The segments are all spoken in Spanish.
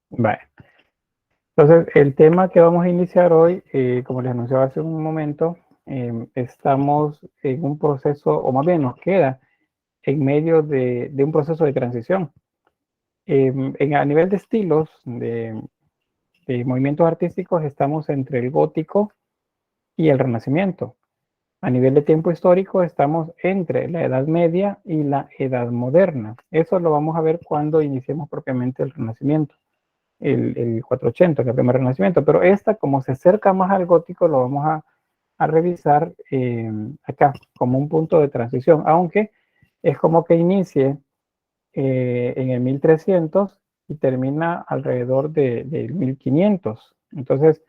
Vale. Entonces, el tema que vamos a iniciar hoy, como les anunciaba hace un momento, estamos en un proceso, o más bien nos queda en medio de un proceso de transición. A nivel de estilos, de movimientos artísticos, estamos entre el gótico y el renacimiento. A nivel de tiempo histórico, estamos entre la Edad Media y la Edad Moderna. Eso lo vamos a ver cuando iniciemos propiamente el Renacimiento, el 480, que es el primer Renacimiento. Pero esta, como se acerca más al gótico, lo vamos a revisar acá, como un punto de transición, aunque es como que inicie en el 1300 y termina alrededor del 1500. Entonces,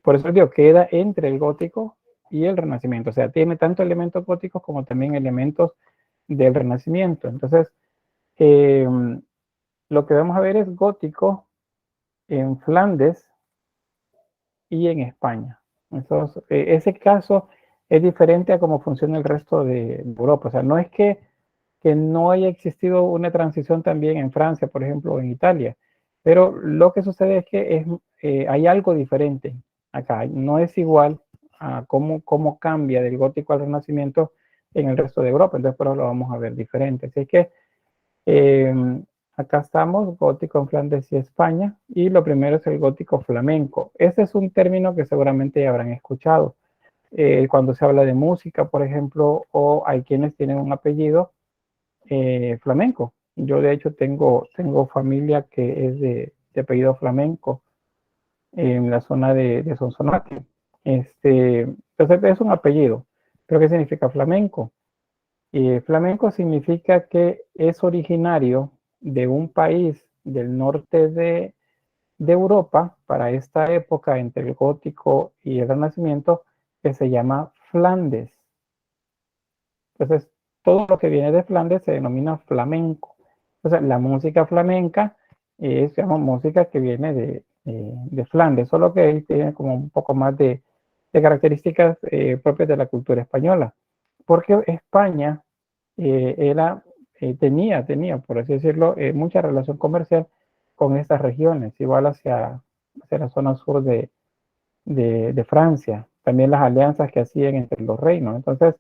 por eso digo, queda entre el gótico y el renacimiento. O sea, tiene tanto elementos góticos como también elementos del renacimiento. Entonces, lo que vamos a ver es gótico en Flandes y en España. Entonces, ese caso es diferente a cómo funciona el resto de Europa. O sea, no es que no haya existido una transición también en Francia, por ejemplo, o en Italia. Pero lo que sucede es que hay algo diferente acá. No es igual a cómo cambia del gótico al renacimiento en el resto de Europa. Entonces, por eso lo vamos a ver diferente. Así que eh, acá estamos, gótico en Flandes y España. Y lo primero es el gótico flamenco. Ese es un término que seguramente ya habrán escuchado. Cuando se habla de música, por ejemplo, o hay quienes tienen un apellido flamenco. Yo de hecho tengo familia que es de apellido flamenco en la zona de Sonsonate. Entonces es un apellido. ¿Pero qué significa flamenco? Flamenco significa que es originario de un país del norte de Europa para esta época entre el gótico y el renacimiento que se llama Flandes. Entonces, todo lo que viene de Flandes se denomina flamenco. Entonces, la música flamenca se llama música que viene de Flandes, solo que ahí tiene como un poco más de características propias de la cultura española. Porque España tenía, por así decirlo, mucha relación comercial con estas regiones, igual hacia la zona sur de Francia. También las alianzas que hacían entre los reinos. Entonces,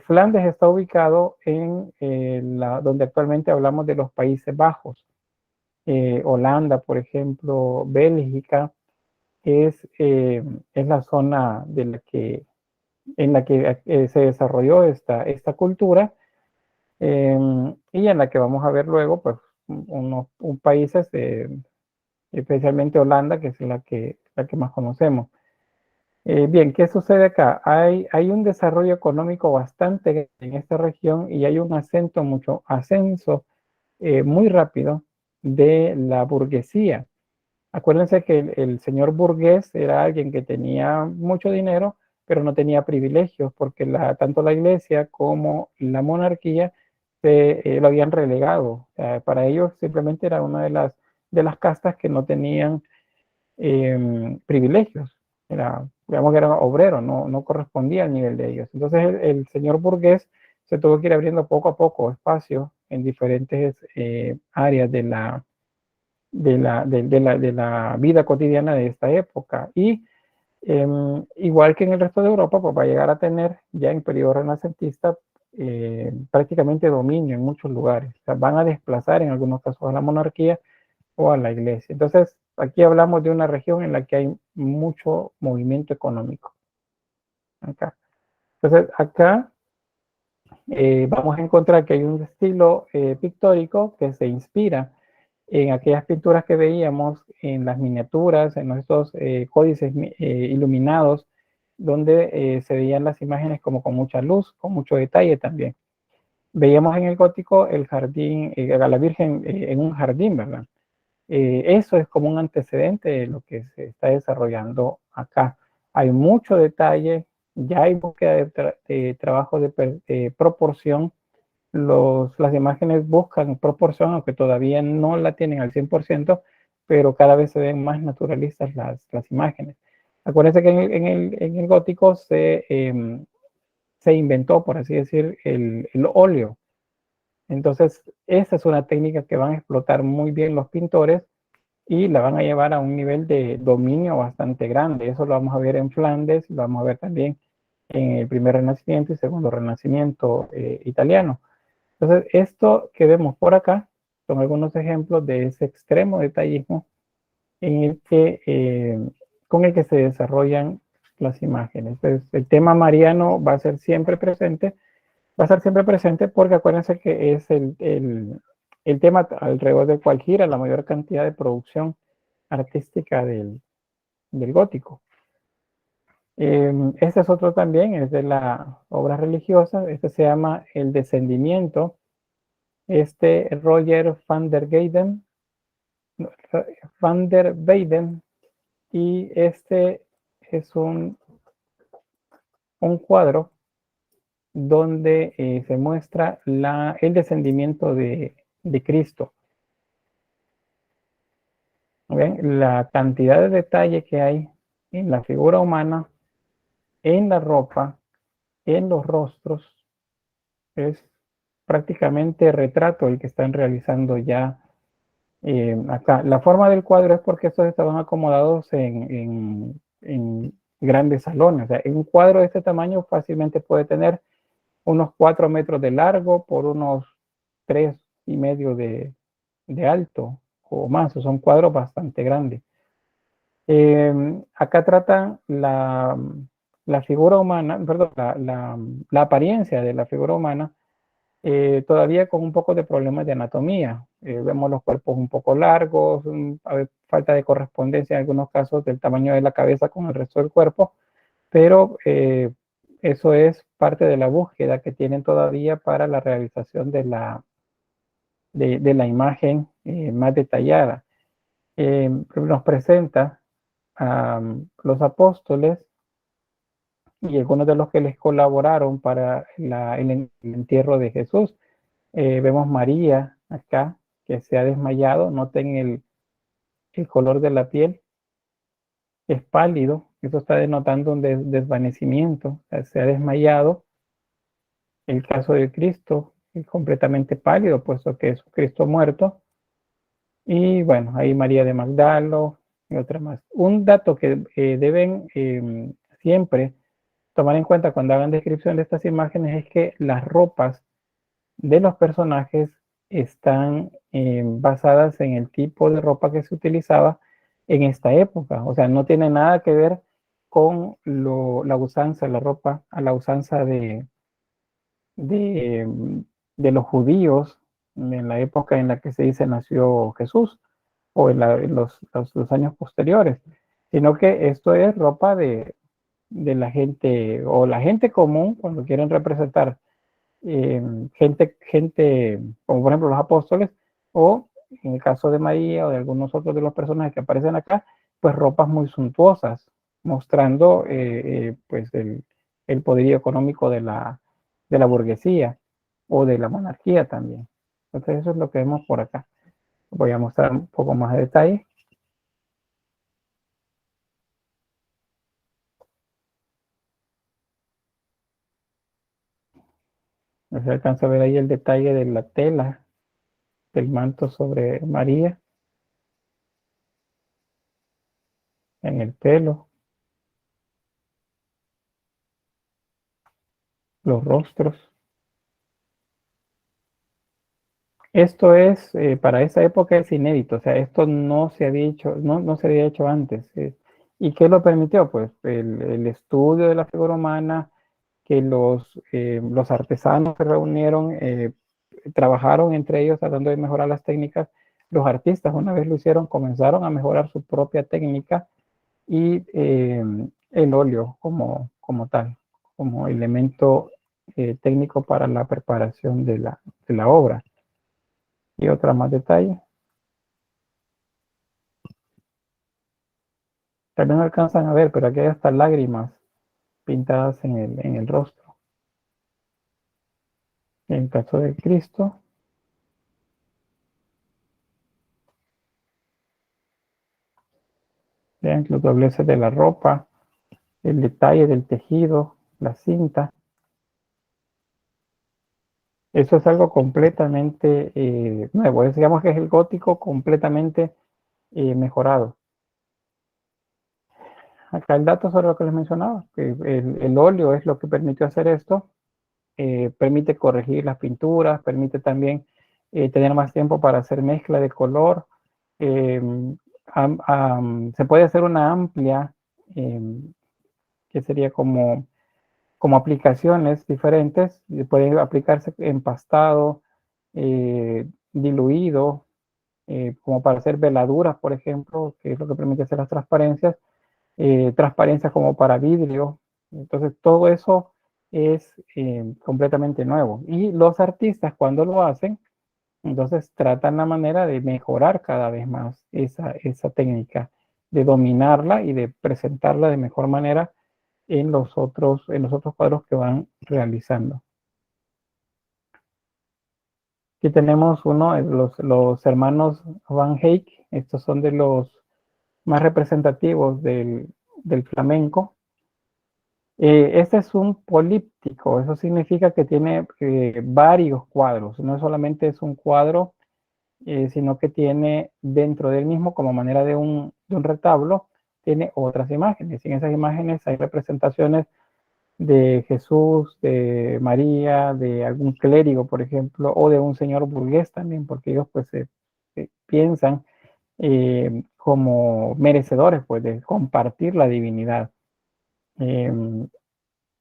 Flandes está ubicado en donde actualmente hablamos de los Países Bajos. Holanda, por ejemplo, Bélgica, es la zona en la que se desarrolló esta cultura y en la que vamos a ver luego pues, unos países, especialmente Holanda, que es la que más conocemos. Bien, ¿qué sucede acá? Hay un desarrollo económico bastante grande en esta región y hay un ascenso muy rápido de la burguesía. Acuérdense que el señor burgués era alguien que tenía mucho dinero, pero no tenía privilegios, porque tanto la iglesia como la monarquía lo habían relegado. O sea, para ellos simplemente era una de las castas que no tenían privilegios. Digamos que era obrero, no correspondía al nivel de ellos. Entonces el señor burgués se tuvo que ir abriendo poco a poco espacio en diferentes áreas de la vida cotidiana de esta época. Y igual que en el resto de Europa, pues va a llegar a tener ya en periodo renacentista prácticamente dominio en muchos lugares. O sea, van a desplazar en algunos casos a la monarquía o a la iglesia. Entonces, aquí hablamos de una región en la que hay mucho movimiento económico. Acá. Entonces, acá vamos a encontrar que hay un estilo pictórico que se inspira en aquellas pinturas que veíamos en las miniaturas, en estos códices iluminados, donde se veían las imágenes como con mucha luz, con mucho detalle también. Veíamos en el gótico el jardín, a la Virgen en un jardín, ¿verdad? Eso es como un antecedente de lo que se está desarrollando acá. Hay mucho detalle, ya hay búsqueda de trabajo de proporción. Las imágenes buscan proporción, aunque todavía no la tienen al 100%, pero cada vez se ven más naturalistas las imágenes. Acuérdense que en el gótico se inventó, por así decir, el óleo. Entonces, esa es una técnica que van a explotar muy bien los pintores y la van a llevar a un nivel de dominio bastante grande. Eso lo vamos a ver en Flandes, lo vamos a ver también en el primer Renacimiento y segundo Renacimiento italiano. Entonces, esto que vemos por acá son algunos ejemplos de ese extremo detallismo en el que, con el que se desarrollan las imágenes. Entonces, el tema mariano va a ser siempre presente, porque acuérdense que es el tema alrededor del cual gira la mayor cantidad de producción artística del gótico. Este es otro también, es de la obra religiosa, este se llama El Descendimiento, Roger van der Weyden, y este es un cuadro donde se muestra el descendimiento de Cristo. ¿Ven? La cantidad de detalle que hay en la figura humana, en la ropa, en los rostros, es prácticamente retrato el que están realizando ya acá. La forma del cuadro es porque estos estaban acomodados en grandes salones. O sea, un cuadro de este tamaño fácilmente puede tener unos 4 metros de largo por unos 3,5 de alto o más. Son cuadros bastante grandes. Acá tratan la figura humana, perdón, la apariencia de la figura humana, todavía con un poco de problemas de anatomía. Vemos los cuerpos un poco largos, falta de correspondencia en algunos casos del tamaño de la cabeza con el resto del cuerpo, pero eso es parte de la búsqueda que tienen todavía para la realización de la imagen más detallada. Nos presenta a los apóstoles y algunos de los que les colaboraron para el entierro de Jesús. Vemos María acá, que se ha desmayado. Noten el color de la piel, es pálido. Eso está denotando un desvanecimiento. O sea, se ha desmayado. El caso de Cristo es completamente pálido, puesto que es Cristo muerto. Y bueno, ahí María de Magdalo y otra más. Un dato que deben siempre tomar en cuenta cuando hagan descripción de estas imágenes es que las ropas de los personajes están basadas en el tipo de ropa que se utilizaba en esta época. O sea, no tiene nada que ver con la usanza, la ropa a la usanza de, de los judíos en la época en la que se dice nació Jesús o en los años posteriores, sino que esto es ropa de la gente o la gente común cuando quieren representar gente como por ejemplo los apóstoles o en el caso de María o de algunos otros de los personajes que aparecen acá, pues ropas muy suntuosas, mostrando pues el poderío económico de la burguesía o de la monarquía también. Entonces eso es lo que vemos por acá. Voy a mostrar un poco más de detalle. Se alcanza a ver ahí el detalle de la tela del manto sobre María, en el pelo, los rostros. Esto es, para esa época es inédito, o sea, esto no se había hecho, no se había hecho antes. ¿Y qué lo permitió? Pues el estudio de la figura humana, que los artesanos se reunieron, trabajaron entre ellos tratando de mejorar las técnicas. Los artistas, una vez lo hicieron, comenzaron a mejorar su propia técnica y el óleo como tal, como elemento técnico para la preparación de la obra. Y otra más detalle. Tal vez no alcanzan a ver, pero aquí hay hasta lágrimas pintadas en el rostro. En el caso de Cristo, vean los dobleces de la ropa, el detalle del tejido, la cinta. Eso es algo completamente nuevo. Digamos que es el gótico completamente mejorado. Acá el dato sobre lo que les mencionaba, que el óleo es lo que permitió hacer esto. Permite corregir las pinturas, permite también tener más tiempo para hacer mezcla de color. Eh, se puede hacer una amplia, que sería como aplicaciones diferentes, puede aplicarse empastado, diluido, como para hacer veladuras, por ejemplo, que es lo que permite hacer las transparencias, transparencias como para vidrio. Entonces, todo eso es completamente nuevo. Y los artistas, cuando lo hacen, entonces tratan la manera de mejorar cada vez más esa técnica, de dominarla y de presentarla de mejor manera en los otros cuadros que van realizando. Aquí tenemos uno, los hermanos Van Eyck. Estos son de los más representativos del flamenco. Este es un políptico, eso significa que tiene varios cuadros, no solamente es un cuadro, sino que tiene dentro del mismo, como manera de un retablo, tiene otras imágenes. Y en esas imágenes hay representaciones de Jesús, de María, de algún clérigo, por ejemplo, o de un señor burgués también, porque ellos pues se piensan como merecedores pues de compartir la divinidad. Eh,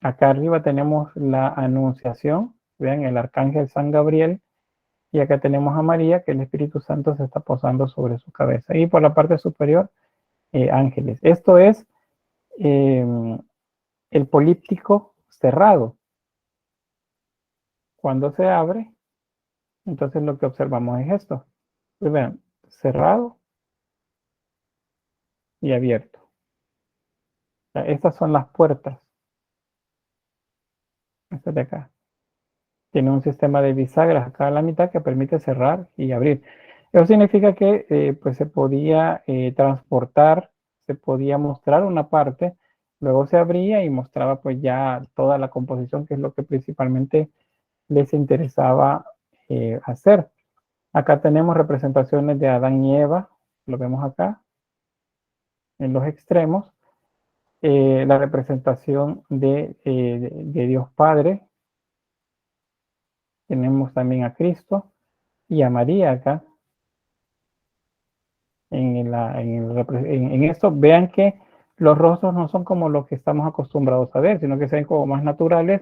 Acá arriba tenemos la Anunciación, vean el Arcángel San Gabriel, y acá tenemos a María, que el Espíritu Santo se está posando sobre su cabeza. Y por la parte superior, ángeles. Esto es eh, el políptico cerrado. Cuando se abre, entonces lo que observamos es esto. Pues vean, cerrado y abierto. O sea, estas son las puertas. Estas de acá. Tiene un sistema de bisagras acá a la mitad que permite cerrar y abrir. Eso significa que pues se podía transportar, se podía mostrar una parte, luego se abría y mostraba pues ya toda la composición, que es lo que principalmente les interesaba hacer. Acá tenemos representaciones de Adán y Eva, lo vemos acá en los extremos. La representación de Dios Padre, tenemos también a Cristo y a María acá. En esto, vean que los rostros no son como los que estamos acostumbrados a ver, sino que se ven como más naturales,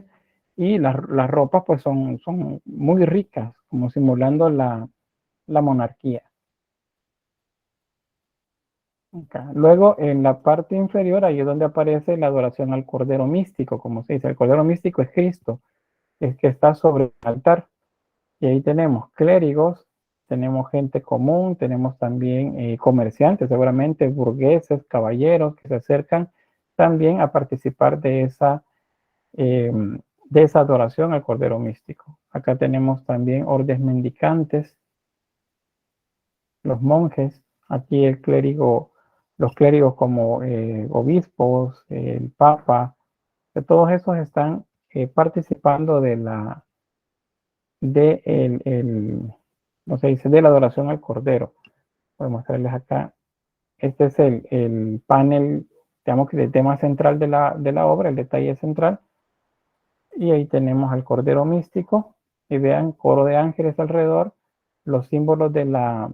y las ropas pues son muy ricas, como simulando la monarquía. Acá. Luego, en la parte inferior, ahí es donde aparece la adoración al Cordero Místico, como se dice. El Cordero Místico es Cristo, es que está sobre el altar. Y ahí tenemos clérigos, tenemos gente común, tenemos también comerciantes, seguramente burgueses, caballeros que se acercan también a participar de esa adoración al Cordero Místico. Acá tenemos también órdenes mendicantes, los monjes, aquí los clérigos como obispos, el papa, que todos esos están participando ¿cómo se dice? De la adoración al Cordero. Voy a mostrarles acá. Este es el panel, digamos que el tema central de la obra, el detalle central. Y ahí tenemos al Cordero Místico. Y vean, coro de ángeles alrededor, los símbolos de la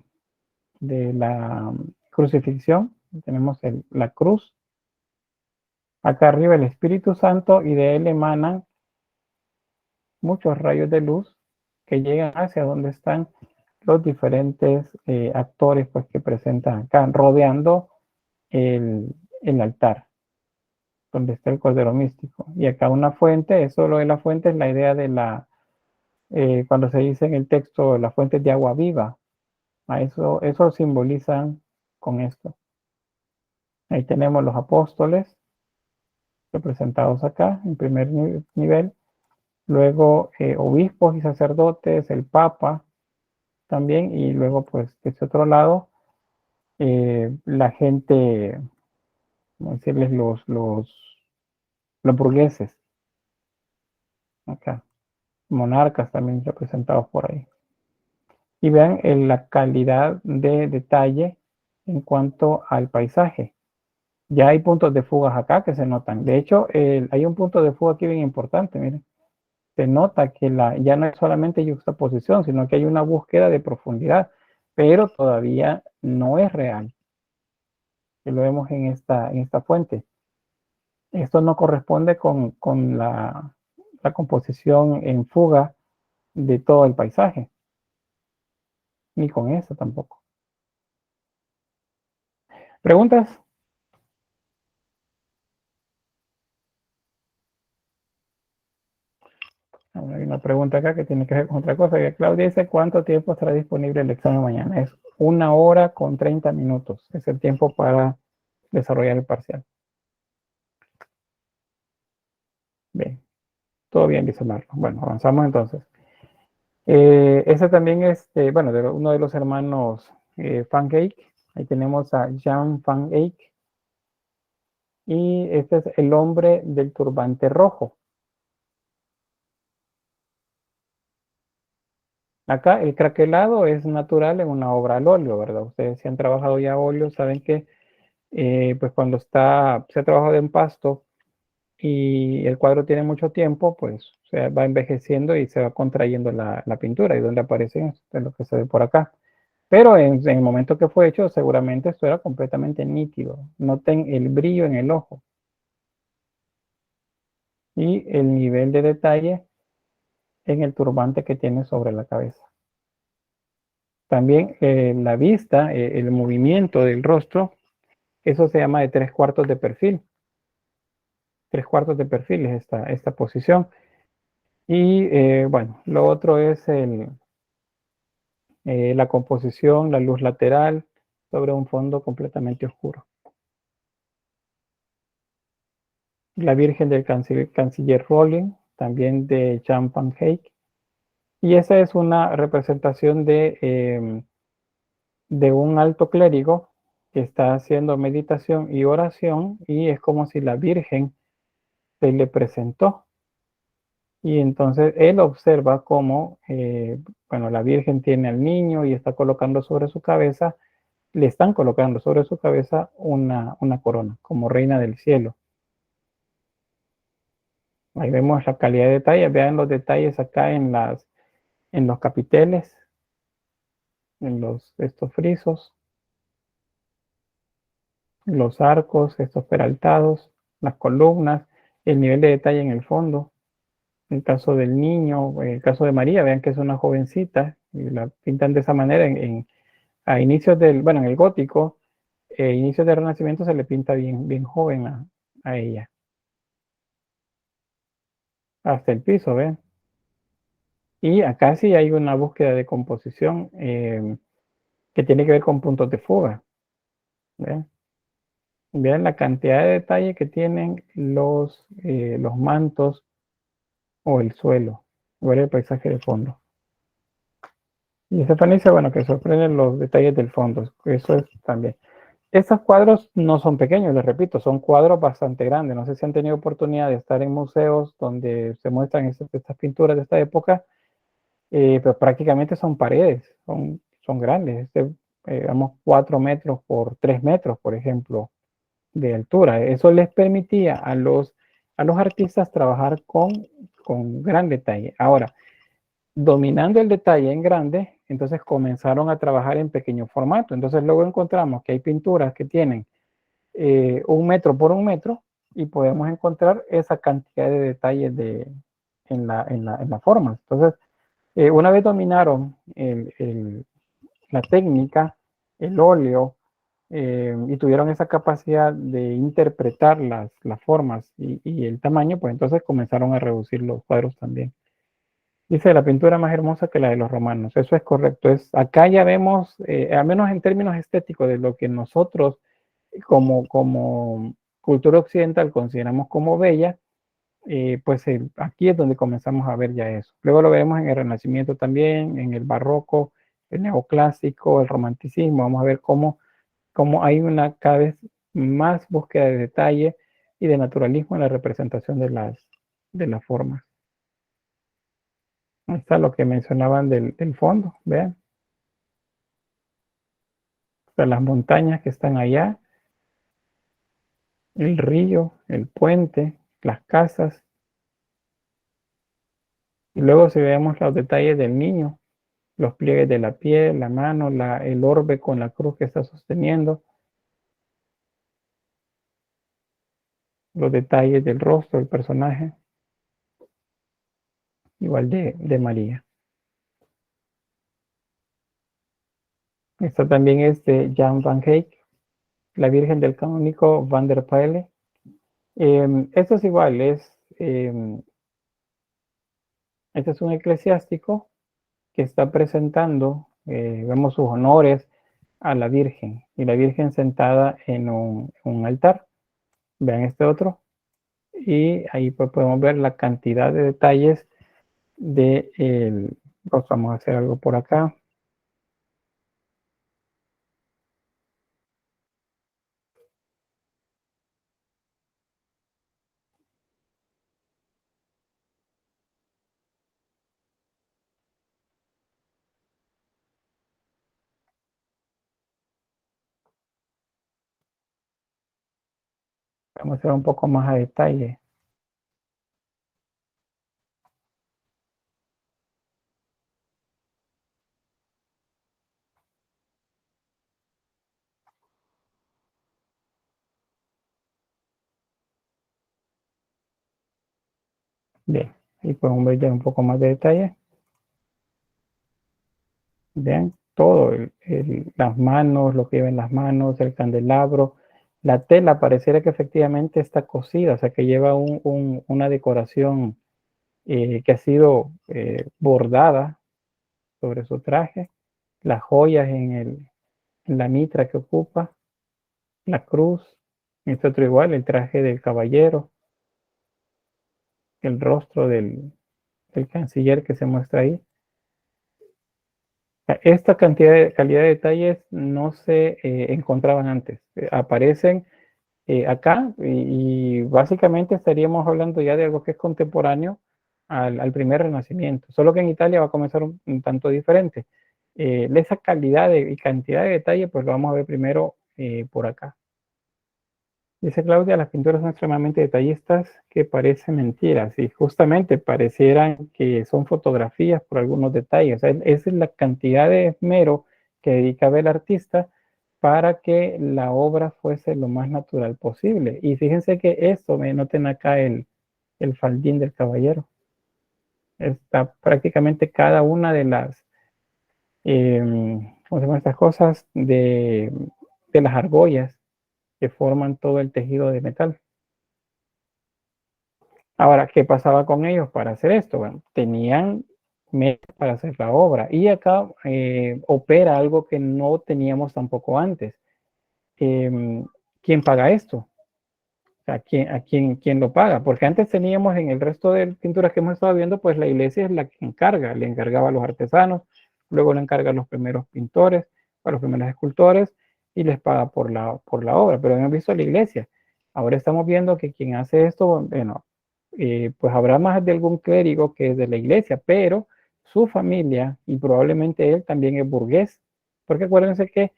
crucifixión. Tenemos la cruz. Acá arriba el Espíritu Santo, y de él emanan muchos rayos de luz que llegan hacia donde están los diferentes actores pues, que presentan acá, rodeando el altar, donde está el Cordero Místico. Y acá una fuente, eso lo de la fuente es la idea cuando se dice en el texto, la fuente de agua viva. A eso simbolizan con esto. Ahí tenemos los apóstoles representados acá en primer nivel. Luego obispos y sacerdotes, el Papa también, y luego pues de ese otro lado la gente, ¿cómo decirles? Los los burgueses, acá, monarcas también representados por ahí. Y vean la calidad de detalle en cuanto al paisaje. Ya hay puntos de fugas acá que se notan. De hecho, hay un punto de fuga aquí bien importante, miren. Se nota que ya no es solamente juxtaposición, sino que hay una búsqueda de profundidad, pero todavía no es real. Que lo vemos en esta fuente. Esto no corresponde con la composición en fuga de todo el paisaje, ni con esta tampoco. ¿Preguntas? Hay una pregunta acá que tiene que ver con otra cosa. Que Claudia dice, ¿cuánto tiempo estará disponible el examen mañana? Es 1 hora con 30 minutos. Es el tiempo para desarrollar el parcial. Bien, todo bien, dice Marco. Bueno, avanzamos entonces. Ese también es, bueno, uno de los hermanos Van Eyck. Ahí tenemos a Jan Van Eyck. Y este es el hombre del turbante rojo. Acá el craquelado es natural en una obra al óleo, ¿verdad? Ustedes si han trabajado ya óleo saben que pues cuando se ha trabajado en pasto y el cuadro tiene mucho tiempo, pues se va envejeciendo y se va contrayendo la pintura y donde aparecen es lo que se ve por acá. Pero en el momento que fue hecho, seguramente esto era completamente nítido. Noten el brillo en el ojo y el nivel de detalle en el turbante que tiene sobre la cabeza. También la vista, el movimiento del rostro, eso se llama de 3/4 de perfil. 3/4 de perfil es esta posición. Y bueno, lo otro es la composición, la luz lateral sobre un fondo completamente oscuro. La Virgen del Canciller Rolling, también de Jan van Eyck. Y esa es una representación de un alto clérigo que está haciendo meditación y oración y es como si la Virgen se le presentó. Y entonces él observa cómo, bueno, la Virgen tiene al niño y está colocando sobre su cabeza, le están colocando sobre su cabeza una corona, como reina del cielo. Ahí vemos la calidad de detalle, vean los detalles acá en los capiteles, en estos frisos, los arcos, estos peraltados, las columnas, el nivel de detalle en el fondo. El caso del niño, el caso de María, vean que es una jovencita, y la pintan de esa manera a inicios bueno, en el gótico, inicios del Renacimiento se le pinta bien joven a ella. Hasta el piso, ¿ven? Y acá sí hay una búsqueda de composición que tiene que ver con puntos de fuga. ¿Ven? Vean la cantidad de detalle que tienen los mantos o el suelo, o el paisaje de fondo. Y Estefanía dice, bueno, que sorprenden los detalles del fondo. Eso es también. Estos cuadros no son pequeños, les repito, son cuadros bastante grandes. No sé si han tenido oportunidad de estar en museos donde se muestran estas pinturas de esta época, pero prácticamente son paredes, son grandes. Digamos, 4 metros por 3 metros, por ejemplo, de altura. Eso les permitía a los artistas trabajar con gran detalle. Ahora, dominando el detalle en grande, entonces comenzaron a trabajar en pequeño formato. Entonces luego encontramos que hay pinturas que tienen 1 metro por 1 metro y podemos encontrar esa cantidad de detalles en la forma. Entonces, una vez dominaron la técnica, el óleo, y tuvieron esa capacidad de interpretar las formas y el tamaño, pues entonces comenzaron a reducir los cuadros también. Dice la pintura más hermosa que la de los romanos. Eso es correcto. Acá ya vemos, al menos en términos estéticos, de lo que nosotros como cultura occidental consideramos como bella, pues aquí es donde comenzamos a ver ya eso. Luego lo vemos en el Renacimiento también, en el Barroco, el Neoclásico, el Romanticismo. Vamos a ver cómo hay una cada vez más búsqueda de detalle, y de naturalismo en la representación de las formas. Ahí está lo que mencionaban del fondo, vean. O sea, las montañas que están allá, el río, el puente, las casas. Y luego si vemos los detalles del niño, los pliegues de la piel, la mano, el orbe con la cruz que está sosteniendo, los detalles del rostro del personaje, igual de María. Esta también es de Jan van Eyck, la Virgen del Canónico van der Pijl. Esto es igual, este es un eclesiástico que está presentando, vemos sus honores a la Virgen, y la Virgen sentada en un altar. Vean este otro, y ahí pues podemos ver la cantidad de detalles de pues vamos a hacer algo por acá. Vamos a hacer un poco más a detalle. Bien, y podemos ver ya un poco más de detalle. Vean todo, las manos, lo que lleva en las manos, el candelabro, la tela pareciera que efectivamente está cosida, o sea que lleva una decoración que ha sido bordada sobre su traje, las joyas en la mitra que ocupa, la cruz, este otro igual, el traje del caballero, el rostro del canciller que se muestra ahí. Esta calidad de detalles no se encontraban antes, aparecen acá y básicamente estaríamos hablando ya de algo que es contemporáneo al primer Renacimiento, solo que en Italia va a comenzar un tanto diferente. Esa calidad y cantidad de detalle pues lo vamos a ver primero por acá. Dice Claudia, las pinturas son extremadamente detallistas que parecen mentiras y justamente parecieran que son fotografías por algunos detalles. O sea, esa es la cantidad de esmero que dedicaba el artista para que la obra fuese lo más natural posible. Y fíjense que esto, me noten acá el faldín del caballero. Está prácticamente cada una de las, ¿cómo se llaman estas cosas? De las argollas que forman todo el tejido de metal. Ahora, ¿qué pasaba con ellos para hacer esto? Bueno, tenían meses para hacer la obra y acá opera algo que no teníamos tampoco antes. ¿Quién paga esto? O sea, ¿quién lo paga? Porque antes teníamos en el resto de pinturas que hemos estado viendo, pues la iglesia es la que encarga, le encargaba a los artesanos, luego le encarga a los primeros pintores, a los primeros escultores y les paga por la obra, pero hemos visto la iglesia. Ahora estamos viendo que quien hace esto, bueno, pues habrá más de algún clérigo que es de la iglesia, pero su familia y probablemente él también es burgués, porque acuérdense que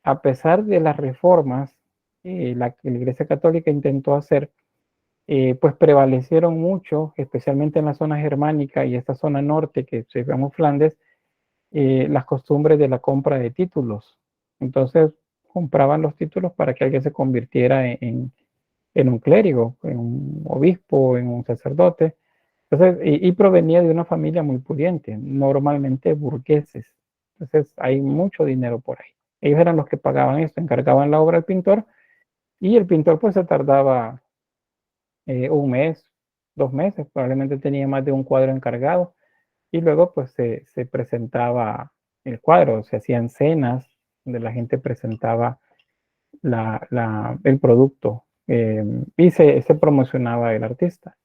a pesar de las reformas que la Iglesia Católica intentó hacer, pues prevalecieron mucho, especialmente en la zona germánica y esta zona norte que se llama Flandes, las costumbres de la compra de títulos. Entonces compraban los títulos para que alguien se convirtiera en un clérigo, en un obispo, en un sacerdote. Entonces, y provenía de una familia muy pudiente, normalmente burgueses. Entonces hay mucho dinero por ahí. Ellos eran los que pagaban esto, encargaban la obra al pintor y el pintor pues se tardaba un mes, 2 meses, probablemente tenía más de un cuadro encargado y luego pues se presentaba el cuadro, se hacían cenas donde la gente presentaba el producto y se promocionaba el artista.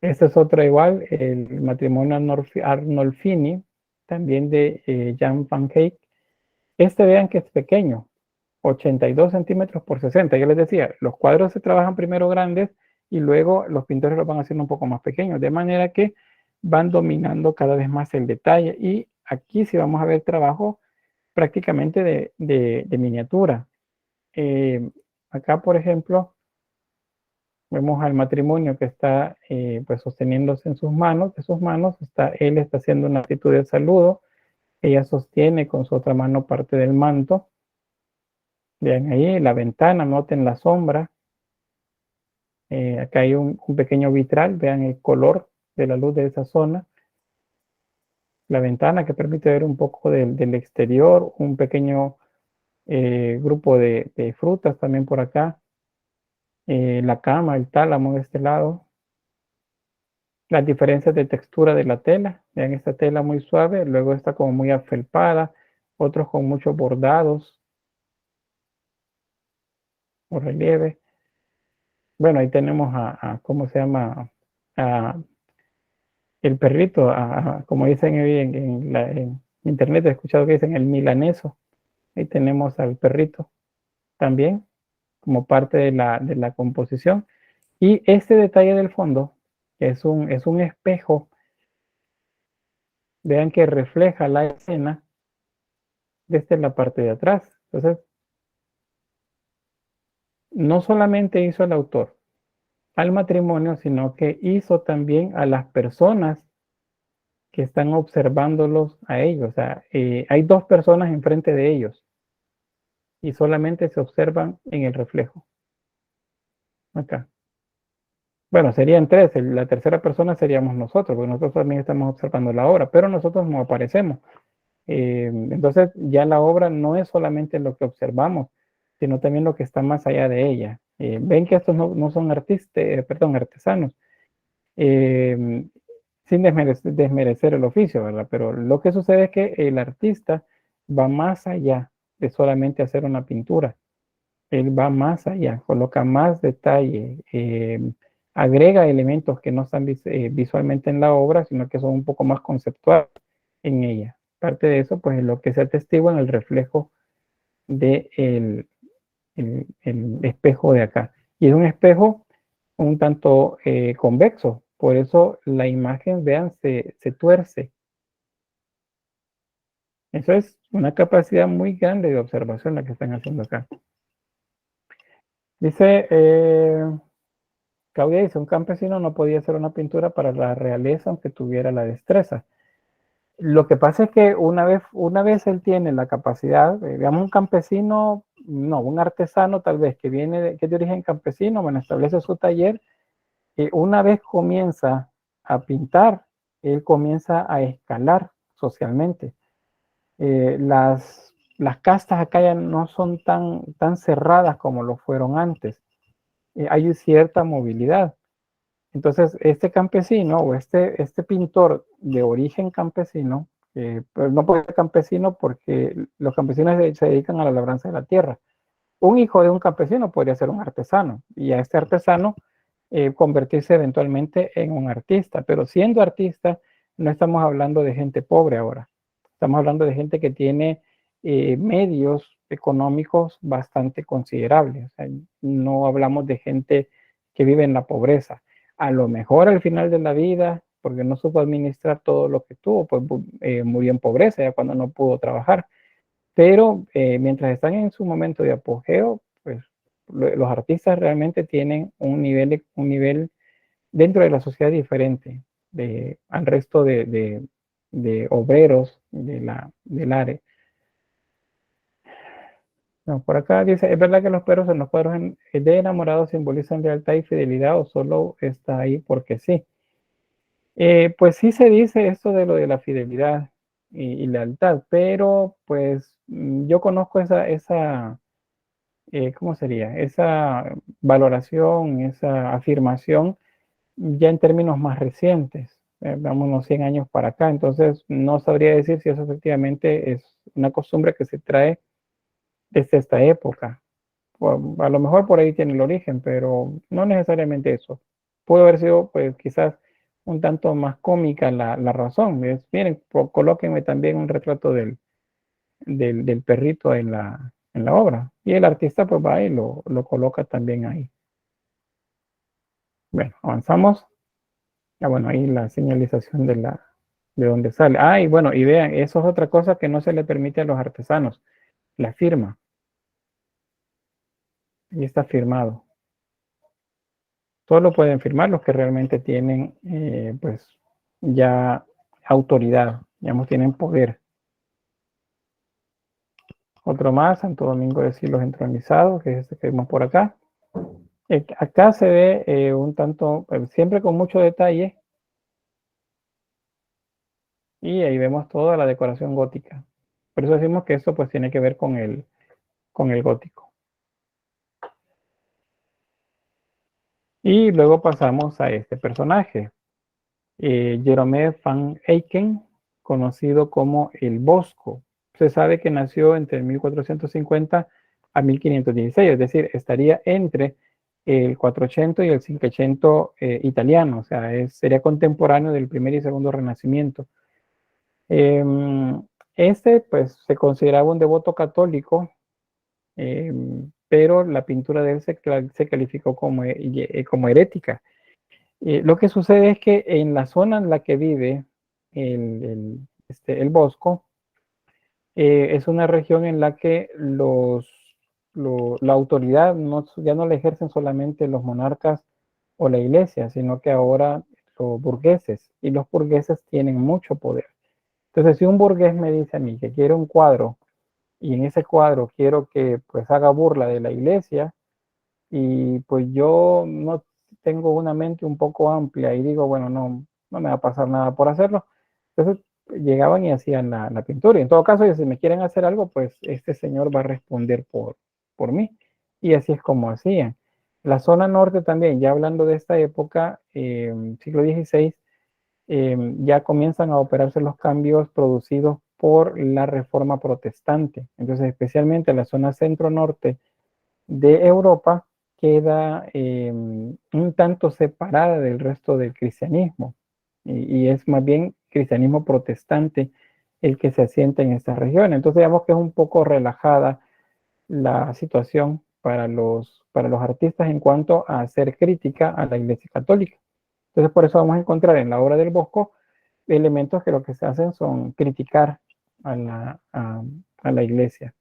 Esta es otra igual, el matrimonio Arnolfini, también de Jan van Eyck. Vean que es pequeño, 82 centímetros por 60. Yo les decía, los cuadros se trabajan primero grandes y luego los pintores los van haciendo un poco más pequeños, de manera que van dominando cada vez más el detalle. Y aquí sí vamos a ver trabajo prácticamente de miniatura. Acá, por ejemplo, vemos al matrimonio que está pues sosteniéndose en sus manos. De sus manos él está haciendo una actitud de saludo. Ella sostiene con su otra mano parte del manto. Vean ahí la ventana, noten la sombra. Acá hay un pequeño vitral, vean el color de la luz de esa zona. La ventana que permite ver un poco del exterior, un pequeño grupo de frutas también por acá. La cama, el tálamo de este lado. Las diferencias de textura de la tela. Vean esta tela muy suave, luego está como muy afelpada, otros con muchos bordados o relieve. Bueno, ahí tenemos ¿cómo se llama? A el perrito, como dicen ahí en internet, he escuchado que dicen el milaneso. Ahí tenemos al perrito también como parte de la composición. Y este detalle del fondo es un espejo, vean que refleja la escena desde la parte de atrás. Entonces, no solamente hizo el autor al matrimonio, sino que hizo también a las personas que están observándolos a ellos. O sea, hay dos personas enfrente de ellos y solamente se observan en el reflejo. Acá. Bueno, serían tres. La tercera persona seríamos nosotros, porque nosotros también estamos observando la obra, pero nosotros no aparecemos. Entonces, ya la obra no es solamente lo que observamos, sino también lo que está más allá de ella. Ven que estos no son artesanos, sin desmerecer el oficio, ¿verdad? Pero lo que sucede es que el artista va más allá de solamente hacer una pintura. Él va más allá, coloca más detalle, agrega elementos que no están visualmente en la obra, sino que son un poco más conceptuales en ella. Parte de eso, pues, es lo que se atestigua en el reflejo del el espejo de acá. Y es un espejo un tanto convexo, por eso la imagen, vean, se tuerce. Eso es una capacidad muy grande de observación la que están haciendo acá. Dice, Claudia dice, un campesino no podía hacer una pintura para la realeza aunque tuviera la destreza. Lo que pasa es que una vez él tiene la capacidad, digamos un campesino, no, un artesano tal vez que que es de origen campesino, bueno, establece su taller, una vez comienza a pintar, él comienza a escalar socialmente. Las castas acá ya no son tan cerradas como lo fueron antes. Hay cierta movilidad. Entonces, este campesino o este pintor de origen campesino, pues no puede ser campesino porque los campesinos se dedican a la labranza de la tierra. Un hijo de un campesino podría ser un artesano y a este artesano convertirse eventualmente en un artista, pero siendo artista no estamos hablando de gente pobre ahora, estamos hablando de gente que tiene medios económicos bastante considerables, o sea, no hablamos de gente que vive en la pobreza. A lo mejor al final de la vida, porque no supo administrar todo lo que tuvo, pues murió en pobreza ya cuando no pudo trabajar. Pero mientras están en su momento de apogeo, pues los artistas realmente tienen un nivel dentro de la sociedad diferente al resto de obreros del área. No, por acá dice, ¿es verdad que los perros en los cuadros de enamorados simbolizan lealtad y fidelidad o solo está ahí porque sí? Pues sí se dice esto de lo de la fidelidad y lealtad, pero pues yo conozco esa ¿cómo sería? Esa valoración, esa afirmación ya en términos más recientes, vamos unos 100 años para acá, entonces no sabría decir si eso efectivamente es una costumbre que se trae desde esta época. A lo mejor por ahí tiene el origen, pero no necesariamente eso. Puede haber sido, pues, quizás un tanto más cómica la razón. Miren, colóquenme también un retrato del perrito en la obra. Y el artista pues va y lo coloca también ahí. Bueno, avanzamos. Ah, bueno, ahí la señalización de dónde sale. Ah, y bueno, y vean, eso es otra cosa que no se le permite a los artesanos, la firma. Y está firmado. Solo pueden firmar los que realmente tienen, pues, ya autoridad, digamos, tienen poder. Otro más, Santo Domingo de Silos Entronizados, que es este que vemos por acá. Acá se ve un tanto, siempre con mucho detalle, y ahí vemos toda la decoración gótica. Por eso decimos que esto pues tiene que ver con el gótico. Y luego pasamos a este personaje, Jerome van Eycken, conocido como el Bosco. Se sabe que nació entre 1450 a 1516, es decir, estaría entre el 400 y el 500 italiano, o sea, sería contemporáneo del primer y segundo renacimiento. Este, pues, se consideraba un devoto católico, pero la pintura de él se calificó como herética. Lo que sucede es que en la zona en la que vive el Bosco, es una región en la que la autoridad ya no la ejercen solamente los monarcas o la iglesia, sino que ahora los burgueses, y los burgueses tienen mucho poder. Entonces, si un burgués me dice a mí que quiere un cuadro y en ese cuadro quiero que pues haga burla de la iglesia, y pues yo no tengo una mente un poco amplia y digo, bueno, no me va a pasar nada por hacerlo. Entonces llegaban y hacían la pintura. Y en todo caso, si me quieren hacer algo, pues este señor va a responder por mí. Y así es como hacían. La zona norte también, ya hablando de esta época, siglo XVI, ya comienzan a operarse los cambios producidos por la reforma protestante. Entonces, especialmente la zona centro-norte de Europa queda un tanto separada del resto del cristianismo, y es más bien cristianismo protestante el que se asienta en esta región. Entonces digamos que es un poco relajada la situación para los artistas en cuanto a hacer crítica a la Iglesia Católica. Entonces por eso vamos a encontrar en la obra del Bosco elementos que lo que se hacen son criticar a la Iglesia.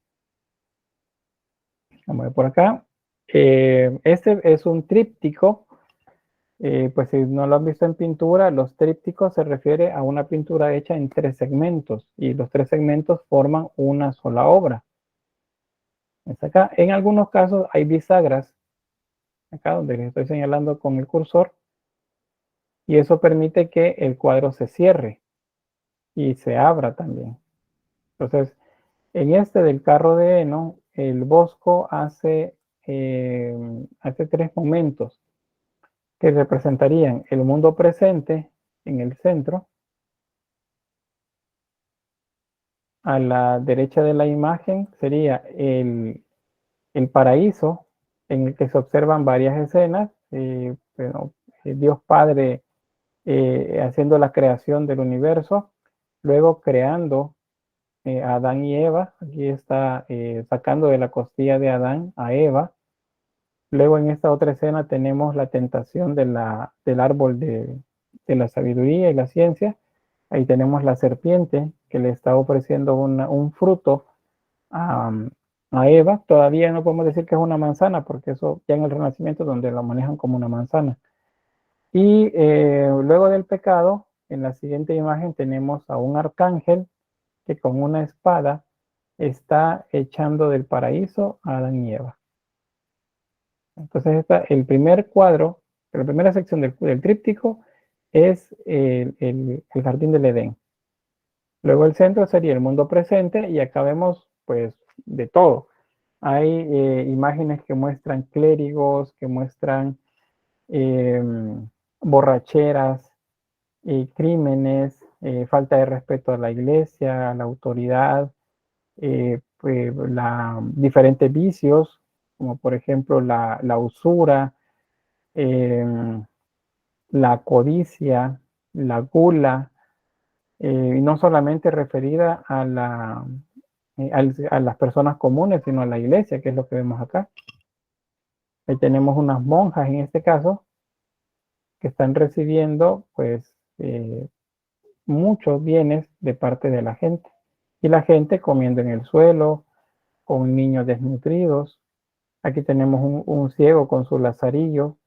Vamos a ver por acá. Este es un tríptico. Pues si no lo han visto en pintura, los trípticos se refiere a una pintura hecha en 3 segmentos, y los 3 segmentos forman una sola obra. Es acá. En algunos casos hay bisagras, acá donde les estoy señalando con el cursor, y eso permite que el cuadro se cierre y se abra también. Entonces, en este del carro de heno, el Bosco hace 3 momentos que representarían el mundo presente en el centro. A la derecha de la imagen sería el paraíso, en el que se observan varias escenas. Bueno, Dios Padre haciendo la creación del universo, luego creando a Adán y Eva. Aquí está sacando de la costilla de Adán a Eva. Luego en esta otra escena tenemos la tentación del árbol de la sabiduría y la ciencia. Ahí tenemos la serpiente que le está ofreciendo un fruto a, a Eva. Todavía no podemos decir que es una manzana, porque eso ya en el Renacimiento, donde lo manejan como una manzana. Y luego del pecado, en la siguiente imagen tenemos a un arcángel que con una espada está echando del paraíso a Adán y Eva. Entonces el primer cuadro, la primera sección del tríptico es el jardín del Edén. Luego el centro sería el mundo presente, y acá vemos pues de todo. Hay imágenes que muestran clérigos, que muestran borracheras, crímenes, falta de respeto a la iglesia, a la autoridad, pues, diferentes vicios, como por ejemplo la usura, la codicia, la gula, y no solamente referida a las personas comunes, sino a la iglesia, que es lo que vemos acá. Ahí tenemos unas monjas en este caso que están recibiendo pues muchos bienes de parte de la gente. Y la gente comiendo en el suelo, con niños desnutridos. Aquí tenemos un ciego con su lazarillo,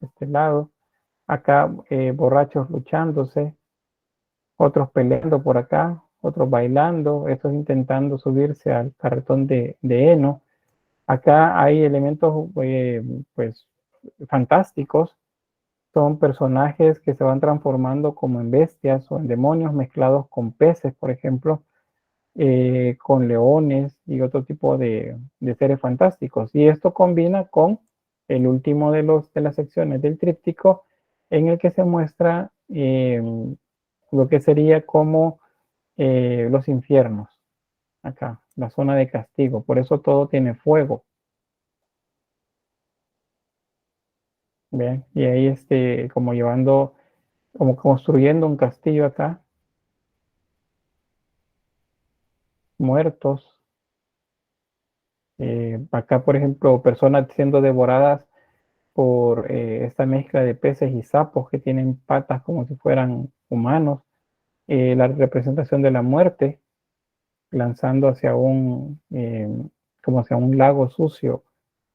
de este lado. Acá borrachos luchándose, otros peleando por acá, otros bailando, estos intentando subirse al carretón de heno. Acá hay elementos pues fantásticos. Son personajes que se van transformando como en bestias o en demonios mezclados con peces, por ejemplo, con leones y otro tipo de seres fantásticos. Y esto combina con el último de las secciones del tríptico, en el que se muestra lo que sería como los infiernos, acá, la zona de castigo. Por eso todo tiene fuego. ¿Ven? Y ahí como llevando, como construyendo un castillo acá, muertos. Acá, por ejemplo, personas siendo devoradas por esta mezcla de peces y sapos que tienen patas como si fueran humanos. La representación de la muerte, lanzando hacia como hacia un lago sucio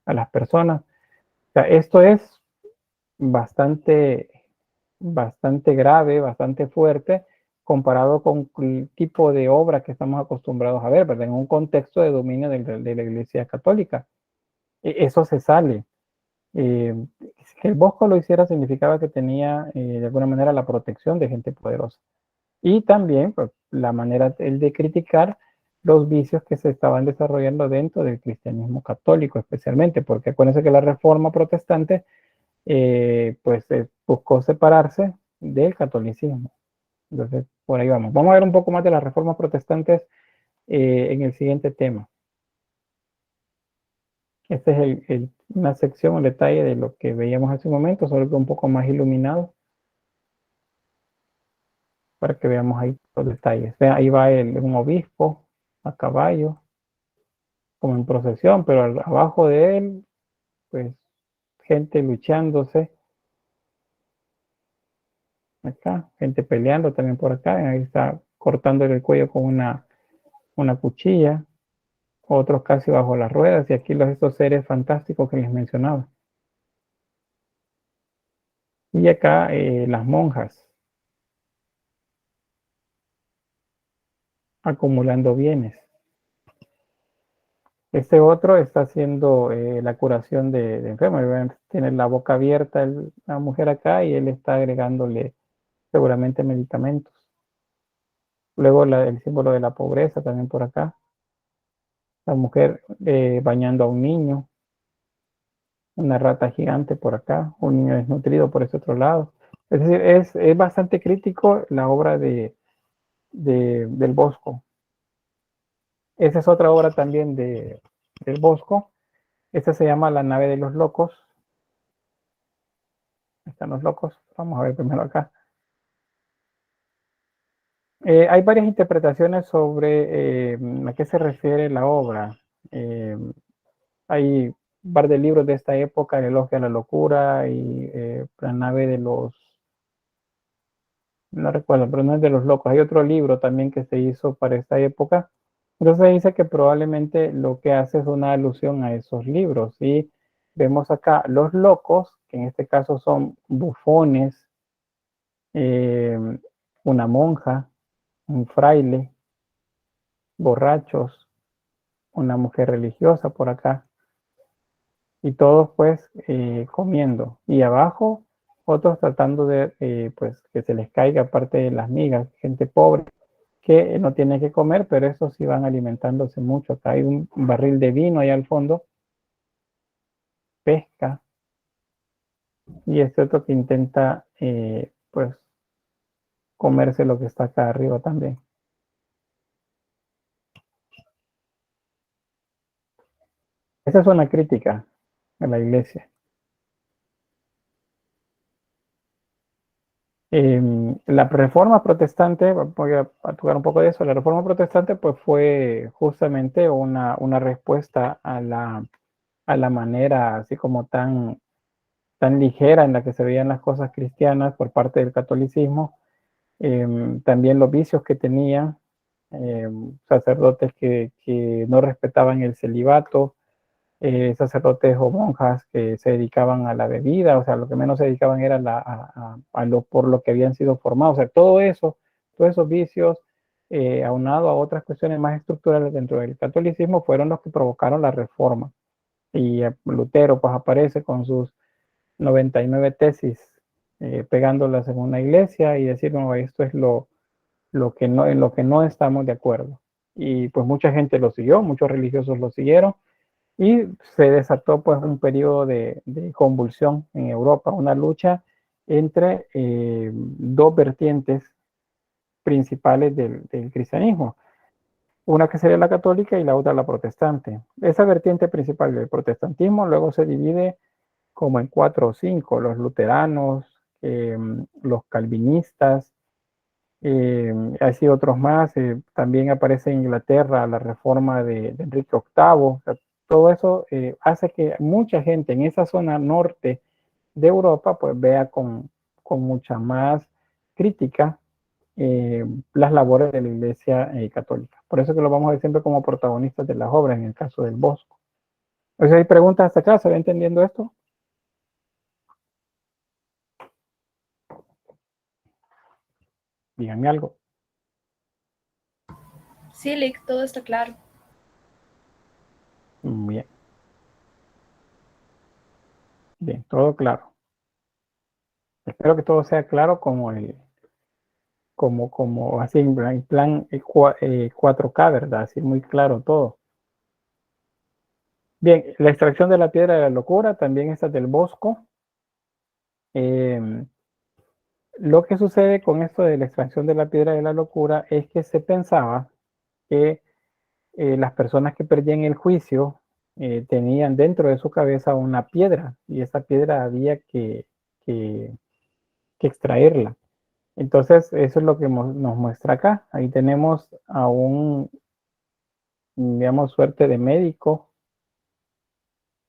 a las personas. O sea, esto es bastante, bastante grave, bastante fuerte, comparado con el tipo de obra que estamos acostumbrados a ver, ¿verdad? En un contexto de dominio de la Iglesia Católica. Eso se sale. Eh, que el Bosco lo hiciera significaba que tenía de alguna manera la protección de gente poderosa. Y también pues, la manera él de criticar los vicios que se estaban desarrollando dentro del cristianismo católico especialmente, porque acuérdense que la reforma protestante pues buscó separarse del catolicismo. Entonces, por ahí vamos. Vamos a ver un poco más de las reformas protestantes en el siguiente tema. Esta es una sección, un detalle de lo que veíamos hace un momento, solo que un poco más iluminado, para que veamos ahí los detalles. Vean, ahí va un obispo a caballo, como en procesión, pero abajo de él, pues, gente luchándose, acá, gente peleando también por acá, ahí está cortándole el cuello con una cuchilla, otros casi bajo las ruedas, y aquí estos seres fantásticos que les mencionaba. Y acá las monjas acumulando bienes. Este otro está haciendo la curación de enfermos. Tiene la boca abierta la mujer acá y él está agregándole seguramente medicamentos. Luego el símbolo de la pobreza también por acá. La mujer bañando a un niño. Una rata gigante por acá. Un niño desnutrido por ese otro lado. Es decir, es bastante crítico la obra del Bosco. Esa es otra obra también del Bosco. Esta se llama La nave de los locos. Están los locos. Vamos a ver primero acá. Hay varias interpretaciones sobre a qué se refiere la obra. Hay un par de libros de esta época, El elogio a la locura y La nave de los, no recuerdo, pero no es de los locos. Hay otro libro también que se hizo para esta época. Entonces se dice que probablemente lo que hace es una alusión a esos libros. Y vemos acá los locos, que en este caso son bufones, eh, una monja, un fraile, borrachos, una mujer religiosa por acá, y todos pues comiendo. Y abajo otros tratando de pues que se les caiga parte de las migas, gente pobre que no tiene que comer, pero estos sí van alimentándose mucho. Acá hay un barril de vino ahí al fondo, pesca, y este otro que intenta pues comerse lo que está acá arriba también. Esa es una crítica a la iglesia. La reforma protestante, voy a tocar un poco de eso, la reforma protestante pues fue justamente una respuesta a la manera así como tan ligera en la que se veían las cosas cristianas por parte del catolicismo, también los vicios que tenían, sacerdotes que no respetaban el celibato, sacerdotes o monjas que se dedicaban a la bebida, o sea, lo que menos se dedicaban era a lo por lo que habían sido formados, o sea, todo eso, todos esos vicios, aunado a otras cuestiones más estructurales dentro del catolicismo, fueron los que provocaron la reforma. Y Lutero pues aparece con sus 99 tesis, pegándolas en una iglesia y decir, no, esto es lo que no, en lo que no estamos de acuerdo. Y pues mucha gente lo siguió, muchos religiosos lo siguieron, y se desató pues un periodo de convulsión en Europa, una lucha entre dos vertientes principales del cristianismo, una que sería la católica y la otra la protestante. Esa vertiente principal del protestantismo luego se divide como en cuatro o cinco: los luteranos, los calvinistas, así otros más. También aparece en Inglaterra la reforma de Enrique VIII. O sea, todo eso hace que mucha gente en esa zona norte de Europa pues vea con mucha más crítica las labores de la Iglesia católica. Por eso que lo vamos a ver siempre como protagonistas de las obras, en el caso del Bosco. O sea, hay preguntas hasta acá, ¿se va entendiendo esto? Díganme algo. Sí, Lick, todo está claro. Bien, bien, todo claro. Espero que todo sea claro como así en plan 4K, ¿verdad? Así muy claro todo. Bien, la extracción de la piedra de la locura, también esta del Bosco. Lo que sucede con esto de la extracción de la piedra de la locura es que se pensaba que las personas que perdían el juicio tenían dentro de su cabeza una piedra y esa piedra había que, que extraerla. Entonces, eso es lo que nos muestra acá. Ahí tenemos a un, digamos, suerte de médico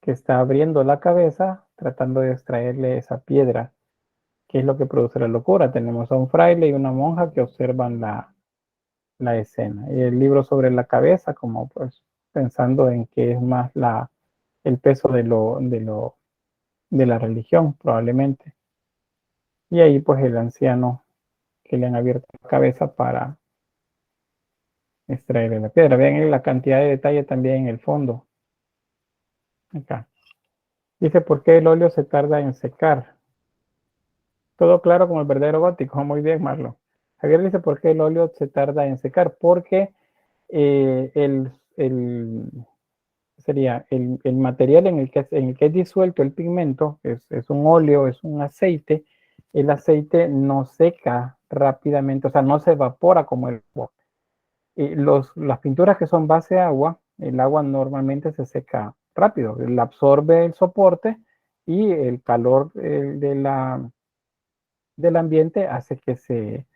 que está abriendo la cabeza tratando de extraerle esa piedra, que es lo que produce la locura. Tenemos a un fraile y una monja que observan la escena. Y el libro sobre la cabeza, como pues pensando en que es más el peso de la religión, probablemente. Y ahí pues el anciano que le han abierto la cabeza para extraerle la piedra. Vean la cantidad de detalle también en el fondo. Acá. Dice, ¿por qué el óleo se tarda en secar? Todo claro como el verdadero gótico. Muy bien, Marlon. Javier dice, ¿por qué el óleo se tarda en secar? Porque sería el material en el que es disuelto el pigmento, es un óleo, es un aceite, el aceite no seca rápidamente, o sea, no se evapora como el agua. Las pinturas que son base agua, el agua normalmente se seca rápido, la absorbe el soporte y el calor del ambiente hace que se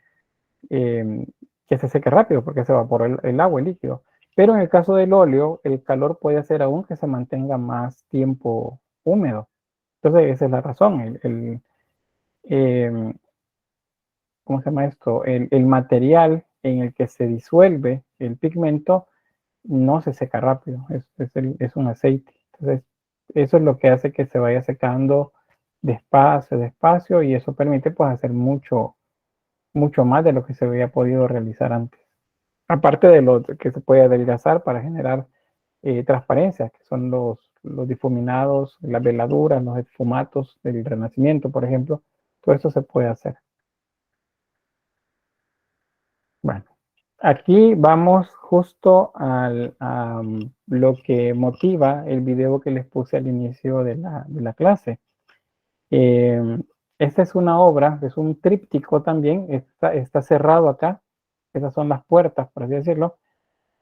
seque rápido porque se evapora el agua, el líquido. Pero en el caso del óleo, el calor puede hacer aún que se mantenga más tiempo húmedo. Entonces, esa es la razón. Eh, ¿Cómo se llama esto? El material en el que se disuelve el pigmento no se seca rápido, es un aceite. Entonces, eso es lo que hace que se vaya secando despacio, despacio, y eso permite pues hacer mucho más de lo que se había podido realizar antes. Aparte de lo que se puede adelgazar para generar transparencia, que son los difuminados, las veladuras, los esfumatos del Renacimiento, por ejemplo. Todo esto se puede hacer. Bueno, aquí vamos justo a lo que motiva el video que les puse al inicio de la clase. Esta es una obra, es un tríptico también, está cerrado acá. Esas son las puertas, por así decirlo,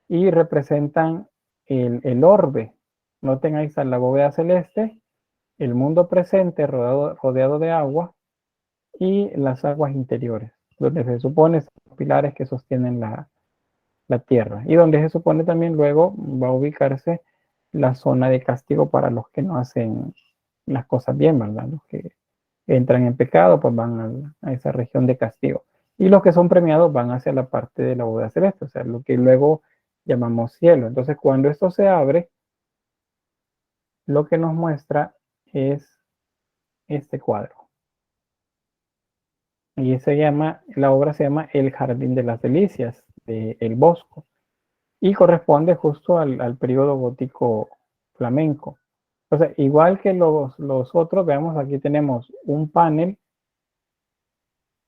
y representan el orbe. Noten ahí está la bóveda celeste, el mundo presente rodeado de agua y las aguas interiores. donde se supone son los pilares que sostienen la tierra, y donde se supone también luego va a ubicarse la zona de castigo para los que no hacen las cosas bien, ¿verdad? Los que entran en pecado, pues van a esa región de castigo. Y los que son premiados van hacia la parte de la bóveda celeste, o sea, lo que luego llamamos cielo. Entonces, cuando esto se abre, lo que nos muestra es este cuadro. Y la obra se llama El Jardín de las Delicias, de El Bosco, y corresponde justo al periodo gótico flamenco. O sea, igual que los otros, veamos, aquí tenemos un panel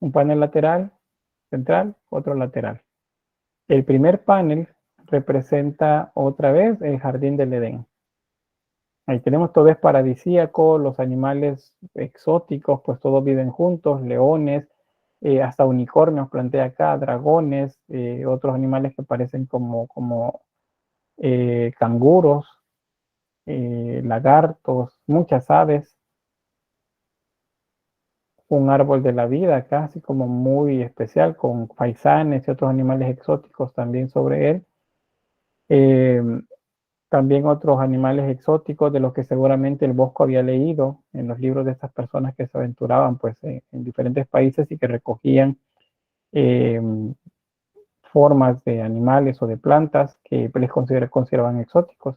lateral, central, otro lateral. El primer panel representa otra vez el jardín del Edén. Ahí tenemos todo es paradisíaco, los animales exóticos, pues todos viven juntos, leones, hasta unicornios plantea acá, dragones, otros animales que parecen como canguros, lagartos, muchas aves, un árbol de la vida casi como muy especial, con faisanes y otros animales exóticos también sobre él. Eh, También otros animales exóticos de los que seguramente el Bosco había leído en los libros de estas personas que se aventuraban pues en diferentes países y que recogían eh, formas de animales o de plantas que les consideraban exóticos.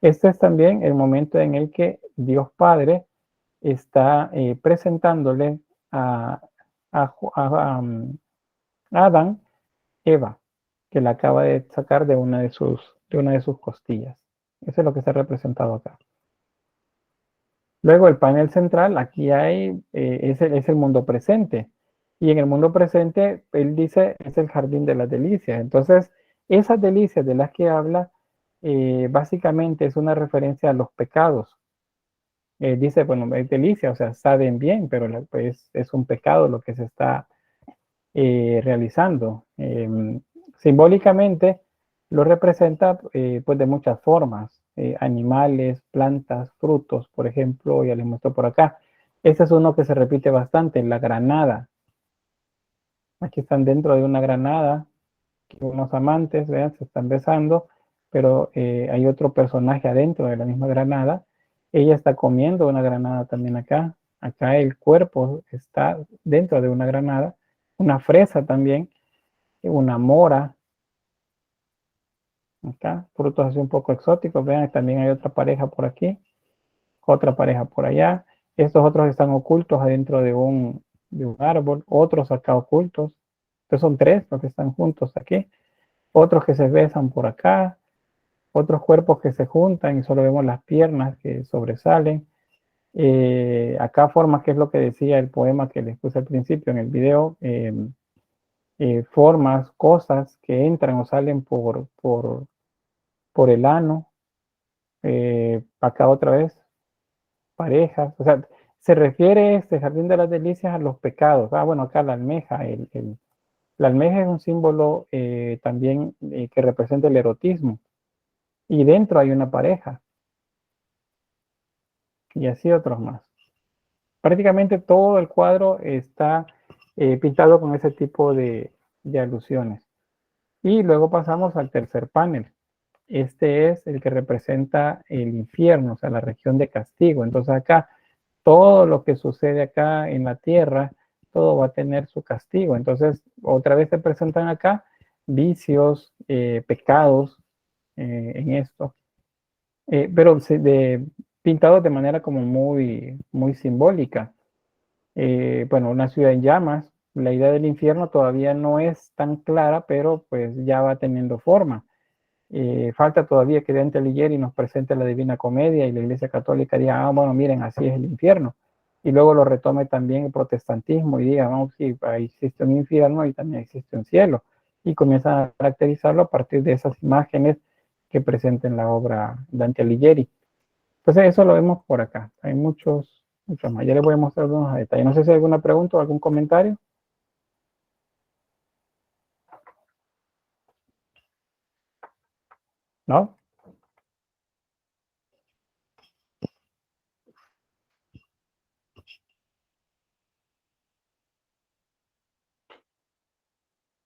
Este es también el momento en el que Dios Padre está presentándole a Adán Eva, que la acaba de sacar de una de sus costillas. Eso es lo que está representado acá. Luego el panel central, aquí es el mundo presente. Y en el mundo presente, él dice, es el jardín de las delicias. Entonces, esas delicias de las que habla, básicamente es una referencia a los pecados. Dice, bueno, es delicia, o sea, saben bien, pero pues, es un pecado lo que se está realizando. Simbólicamente lo representa pues de muchas formas, animales, plantas, frutos, por ejemplo, ya les muestro por acá. Este es uno que se repite bastante, la granada. Aquí están dentro de una granada, que unos amantes, vean, se están besando, pero hay otro personaje adentro de la misma granada. Ella está comiendo una granada también acá. Acá el cuerpo está dentro de una granada, una fresa también, una mora, acá, frutos así un poco exóticos. Vean, también hay otra pareja por aquí, otra pareja por allá. Estos otros están ocultos adentro de un árbol, otros acá ocultos. Entonces son tres los que están juntos aquí. Otros que se besan por acá, otros cuerpos que se juntan y solo vemos las piernas que sobresalen. Acá formas, que es lo que decía el poema que les puse al principio en el video, formas, cosas que entran o salen por el ano. Acá otra vez, parejas. O sea, se refiere este jardín de las delicias a los pecados. Bueno, acá la almeja. La almeja es un símbolo también que representa el erotismo. Y dentro hay una pareja. Y así otros más. Prácticamente todo el cuadro está pintado con ese tipo de alusiones. Y luego pasamos al tercer panel. Este es el que representa el infierno, o sea, la región de castigo. Entonces acá, todo lo que sucede acá en la tierra, todo va a tener su castigo. Entonces, otra vez se presentan acá vicios, pecados en esto, pero pintados de manera como muy, muy simbólica. Bueno, una ciudad en llamas. La idea del infierno todavía no es tan clara, pero pues ya va teniendo forma. Falta todavía que Dante Alighieri nos presente la Divina Comedia y la Iglesia Católica diga, bueno, miren, así es el infierno. Y luego lo retome también el protestantismo y diga, vamos, sí, ahí existe un infierno y también existe un cielo. Y comienza a caracterizarlo a partir de esas imágenes que presenten la obra Dante Alighieri. Entonces eso lo vemos por acá. Hay muchos más. Ya les voy a mostrar unos detalles. No sé si hay alguna pregunta o algún comentario. ¿No?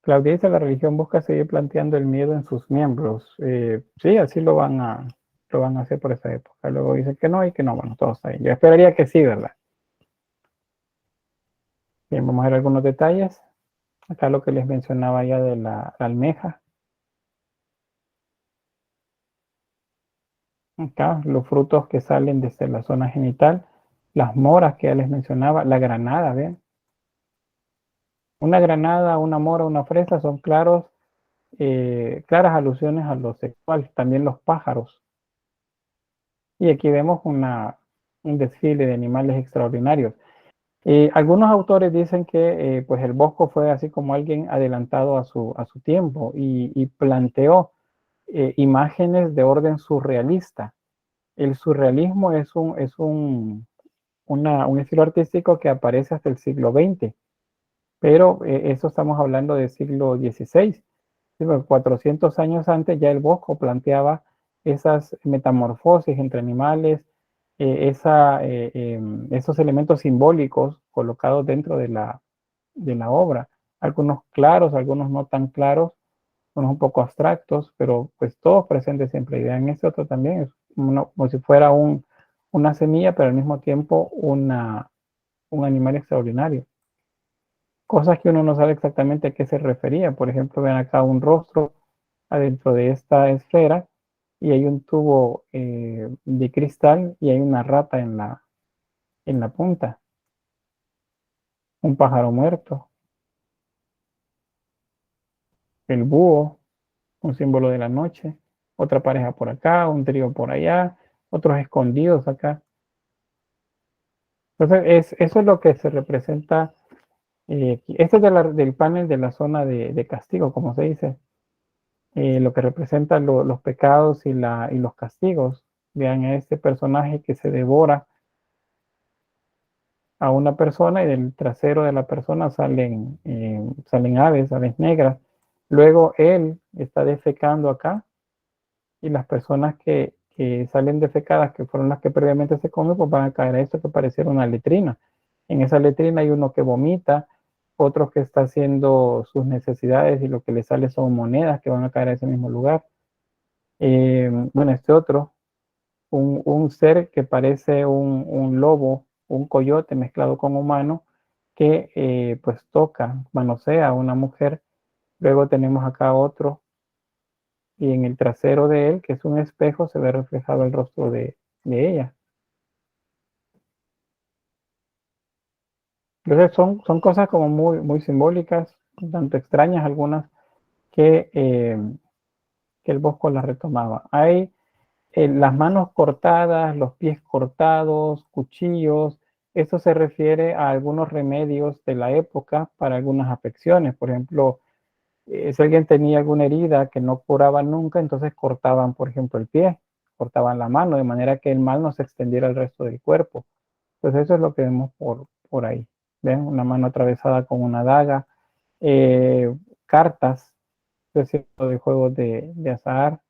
Claudia dice, la religión busca seguir planteando el miedo en sus miembros. Sí, así lo van a hacer por esa época. Luego dicen que no y que no, bueno, todo está bien. Yo esperaría que sí, ¿verdad? Bien, vamos a ver algunos detalles. Acá lo que les mencionaba ya de la almeja. Acá los frutos que salen desde la zona genital. Las moras que ya les mencionaba. La granada, ¿ven? Una granada, una mora, una fresa son claras alusiones a lo sexual. También los pájaros. Y aquí vemos un desfile de animales extraordinarios. Algunos autores dicen que pues el Bosco fue así como alguien adelantado a su tiempo y planteó imágenes de orden surrealista. El surrealismo un estilo artístico que aparece hasta el siglo XX, pero eso estamos hablando del siglo XVI. 400 años antes ya el Bosco planteaba esas metamorfosis entre animales, esos elementos simbólicos colocados dentro de la obra, algunos claros, algunos no tan claros, unos un poco abstractos, pero pues todos presentes siempre. Y vean, este otro también es como si fuera una semilla, pero al mismo tiempo un animal extraordinario. Cosas que uno no sabe exactamente a qué se refería. Por ejemplo, ven acá un rostro adentro de esta esfera y hay un tubo de cristal y hay una rata en la punta, un pájaro muerto, el búho, un símbolo de la noche, otra pareja por acá, un trío por allá, otros escondidos acá. Entonces, eso es lo que se representa. Este es del panel de la zona de castigo, como se dice, lo que representa los pecados y los castigos. Vean a este personaje que se devora a una persona y del trasero de la persona salen aves negras. Luego él está defecando acá y las personas que salen defecadas, que fueron las que previamente se comen, pues van a caer a esto que pareciera una letrina. En esa letrina hay uno que vomita, otro que está haciendo sus necesidades y lo que le sale son monedas que van a caer a ese mismo lugar. Bueno, este otro, un ser que parece un lobo, un coyote mezclado con humano, que pues toca, manosea a una mujer. Luego tenemos acá otro, y en el trasero de él, que es un espejo, se ve reflejado el rostro de ella. Entonces son cosas como muy simbólicas, tanto extrañas algunas, que el Bosco las retomaba. Hay las manos cortadas, los pies cortados, cuchillos. Eso se refiere a algunos remedios de la época para algunas afecciones. Por ejemplo, si alguien tenía alguna herida que no curaba nunca, entonces cortaban, por ejemplo, el pie, cortaban la mano, de manera que el mal no se extendiera al resto del cuerpo. Pues eso es lo que vemos por ahí. ¿Ven? Una mano atravesada con una daga, eh, cartas, es cierto, de juegos de azar,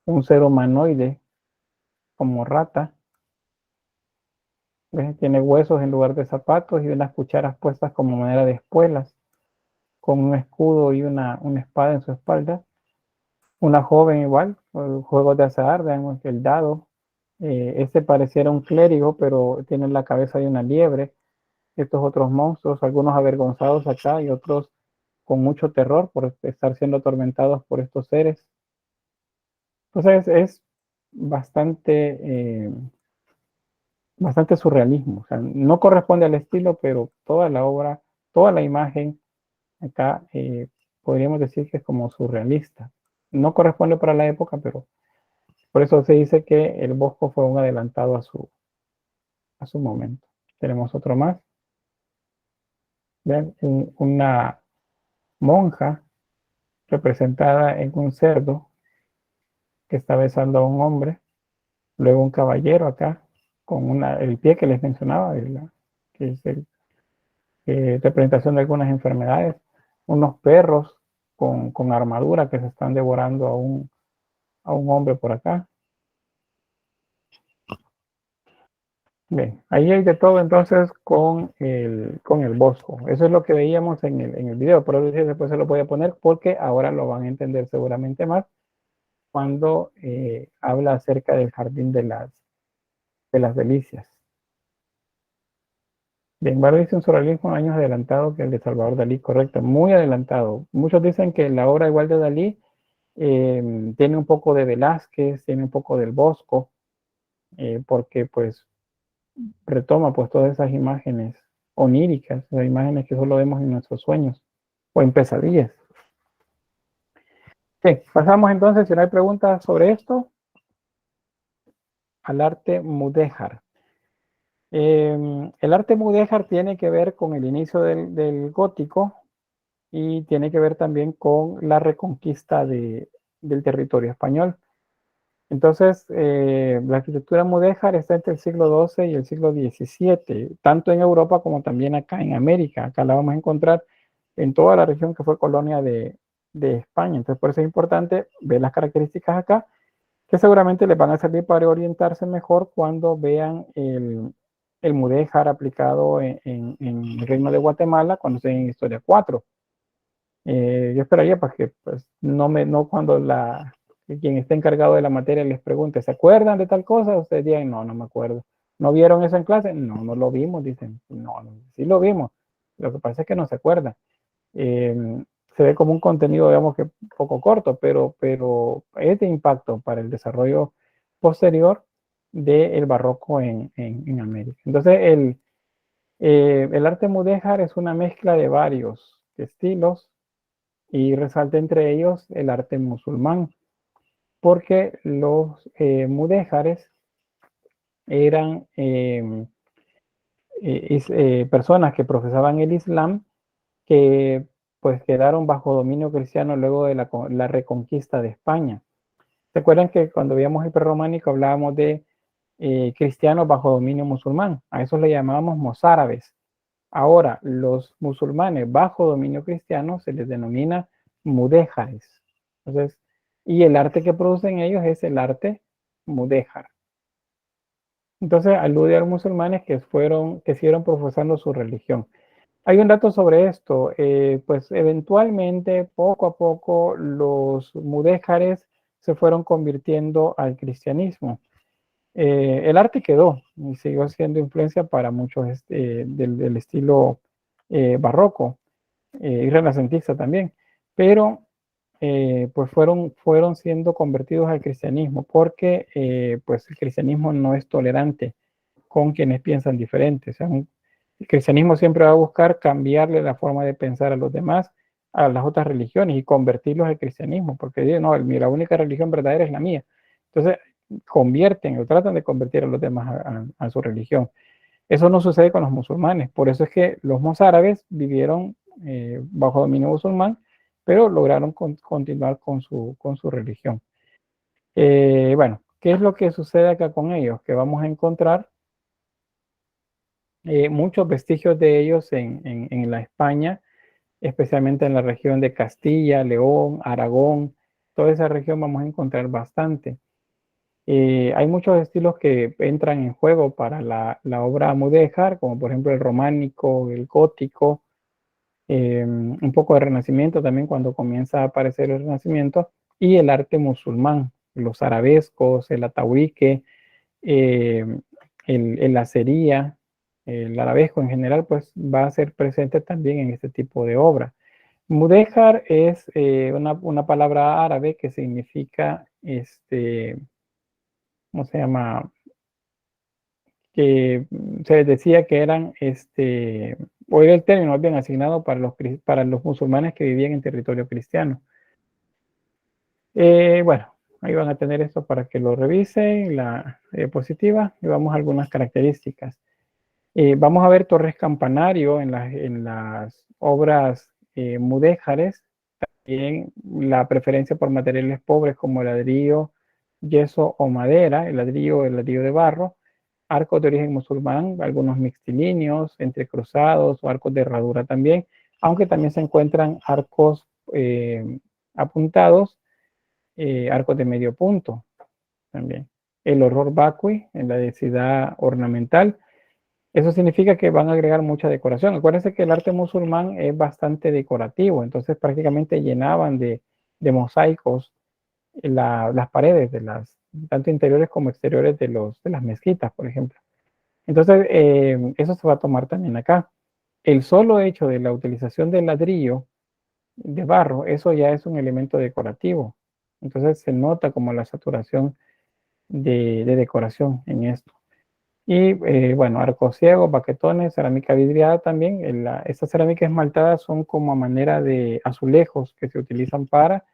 un ser humanoide como rata, ¿ves? Tiene huesos en lugar de zapatos y unas cucharas puestas como manera de espuelas, con un escudo y una espada en su espalda. Una joven igual, juegos de azar, veamos el dado. Este pareciera un clérigo, pero tiene la cabeza de una liebre. Estos otros monstruos, algunos avergonzados acá y otros con mucho terror por estar siendo atormentados por estos seres. Entonces es bastante, bastante surrealismo. O sea, no corresponde al estilo, pero toda la obra, toda la imagen acá podríamos decir que es como surrealista. No corresponde para la época, pero por eso se dice que el Bosco fue un adelantado a su momento. Tenemos otro más. ¿Ven? Una monja representada en un cerdo que está besando a un hombre. Luego un caballero acá con el pie que les mencionaba, que es representación de algunas enfermedades. Unos perros con armadura que se están devorando a un hombre por acá. Bien, ahí hay de todo entonces con el Bosco. Eso es lo que veíamos en el video, por eso después se lo voy a poner porque ahora lo van a entender seguramente más cuando habla acerca del jardín de las delicias. Bien, Barro dice un surrealismo años adelantado que el de Salvador Dalí, correcto, muy adelantado. Muchos dicen que la obra igual de Dalí tiene un poco de Velázquez, tiene un poco del Bosco, porque pues retoma pues todas esas imágenes oníricas, esas imágenes que solo vemos en nuestros sueños o en pesadillas. Bien, pasamos entonces, si no hay preguntas sobre esto, al arte mudéjar. El arte mudéjar tiene que ver con el inicio del gótico y tiene que ver también con la reconquista del territorio español. Entonces, la arquitectura mudéjar está entre el siglo XII y el siglo XVII, tanto en Europa como también acá en América. Acá la vamos a encontrar en toda la región que fue colonia de España. Entonces, por eso es importante ver las características acá, que seguramente les van a servir para orientarse mejor cuando vean el mudéjar aplicado en el Reino de Guatemala, cuando estén en Historia 4. Yo esperaría para que pues, no cuando quien esté encargado de la materia les pregunte, ¿se acuerdan de tal cosa? Ustedes digan, no me acuerdo. ¿No vieron eso en clase? No lo vimos, dicen. No, sí lo vimos. Lo que pasa es que no se acuerdan. Se ve como un contenido, digamos que un poco corto, pero es de impacto para el desarrollo posterior del barroco en América. Entonces, el arte mudéjar es una mezcla de varios estilos y resalta entre ellos el arte musulmán, porque los mudéjares eran personas que profesaban el Islam que pues quedaron bajo dominio cristiano luego de la reconquista de España. ¿Se acuerdan que cuando veíamos el prerrománico hablábamos de cristianos bajo dominio musulmán? A eso le llamábamos mozárabes. Ahora, los musulmanes bajo dominio cristiano se les denomina mudéjares. Entonces, y el arte que producen ellos es el arte mudéjar. Entonces, alude a los musulmanes que siguieron profesando su religión. Hay un dato sobre esto, pues eventualmente, poco a poco, los mudéjares se fueron convirtiendo al cristianismo. El arte quedó y siguió siendo influencia para muchos del estilo barroco y renacentista también, pero pues fueron siendo convertidos al cristianismo porque pues el cristianismo no es tolerante con quienes piensan diferente. O sea, el cristianismo siempre va a buscar cambiarle la forma de pensar a los demás, a las otras religiones y convertirlos al cristianismo, porque dicen, no, la única religión verdadera es la mía. Entonces, convierten o tratan de convertir a los demás a su religión. Eso no sucede con los musulmanes, por eso es que los mozárabes vivieron bajo dominio musulmán, pero lograron continuar con su religión. Bueno, ¿qué es lo que sucede acá con ellos? Que vamos a encontrar muchos vestigios de ellos en la España, especialmente en la región de Castilla, León, Aragón, toda esa región vamos a encontrar bastante. Hay muchos estilos que entran en juego para la obra mudéjar, como por ejemplo el románico, el gótico, un poco de renacimiento también cuando comienza a aparecer el renacimiento, y el arte musulmán, los arabescos, el atahuique, el lacería, el arabesco en general, pues va a ser presente también en este tipo de obra. Mudéjar es una palabra árabe que significa, ¿cómo se llama? Que se decía que eran, o era el término bien asignado para los musulmanes que vivían en territorio cristiano. Bueno, ahí van a tener esto para que lo revisen, la diapositiva, y vamos a algunas características. Vamos a ver torres campanario en las obras mudéjares, también la preferencia por materiales pobres como ladrillo, yeso o madera, el ladrillo de barro, arcos de origen musulmán, algunos mixtilíneos, entrecruzados o arcos de herradura también, aunque también se encuentran arcos apuntados, arcos de medio punto también. El horror vacui en la densidad ornamental, Eso significa que van a agregar mucha decoración. Acuérdense que el arte musulmán es bastante decorativo, entonces prácticamente llenaban de mosaicos las paredes de tanto interiores como exteriores de las mezquitas, por ejemplo. Entonces, eso se va a tomar también acá. El solo hecho de la utilización del ladrillo de barro, eso ya es un elemento decorativo. Entonces se nota como la saturación de decoración en esto. Y bueno, arcos ciegos, baquetones, cerámica vidriada también. Estas cerámicas esmaltadas son como a manera de azulejos que se utilizan para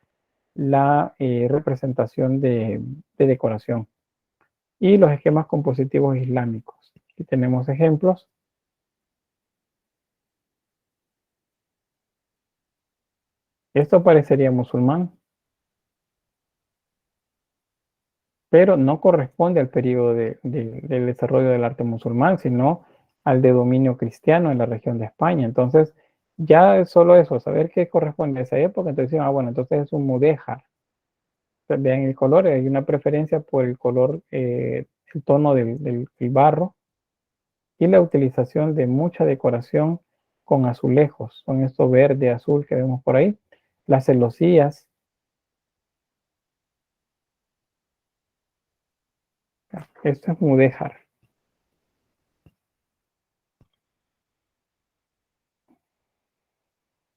la representación de decoración. Y los esquemas compositivos islámicos. Aquí tenemos ejemplos. Esto parecería musulmán, pero no corresponde al periodo del desarrollo del arte musulmán, sino al de dominio cristiano en la región de España. Entonces, ya es solo eso, saber qué corresponde a esa época, entonces, bueno, entonces es un mudéjar. Vean el color, hay una preferencia por el color, el tono del barro y la utilización de mucha decoración con azulejos, son estos verde, azul que vemos por ahí. Las celosías, esto es mudéjar.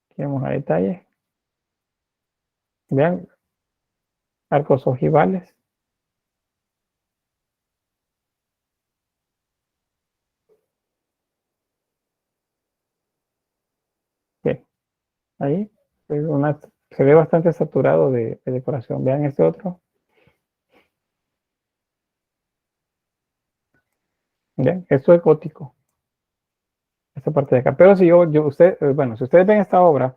Aquí vamos a detalle. Vean, arcos ojivales. Bien, ahí se ve bastante saturado de decoración. Vean este otro. Bien, esto es gótico. Esta parte de acá. Pero si bueno, si ustedes ven esta obra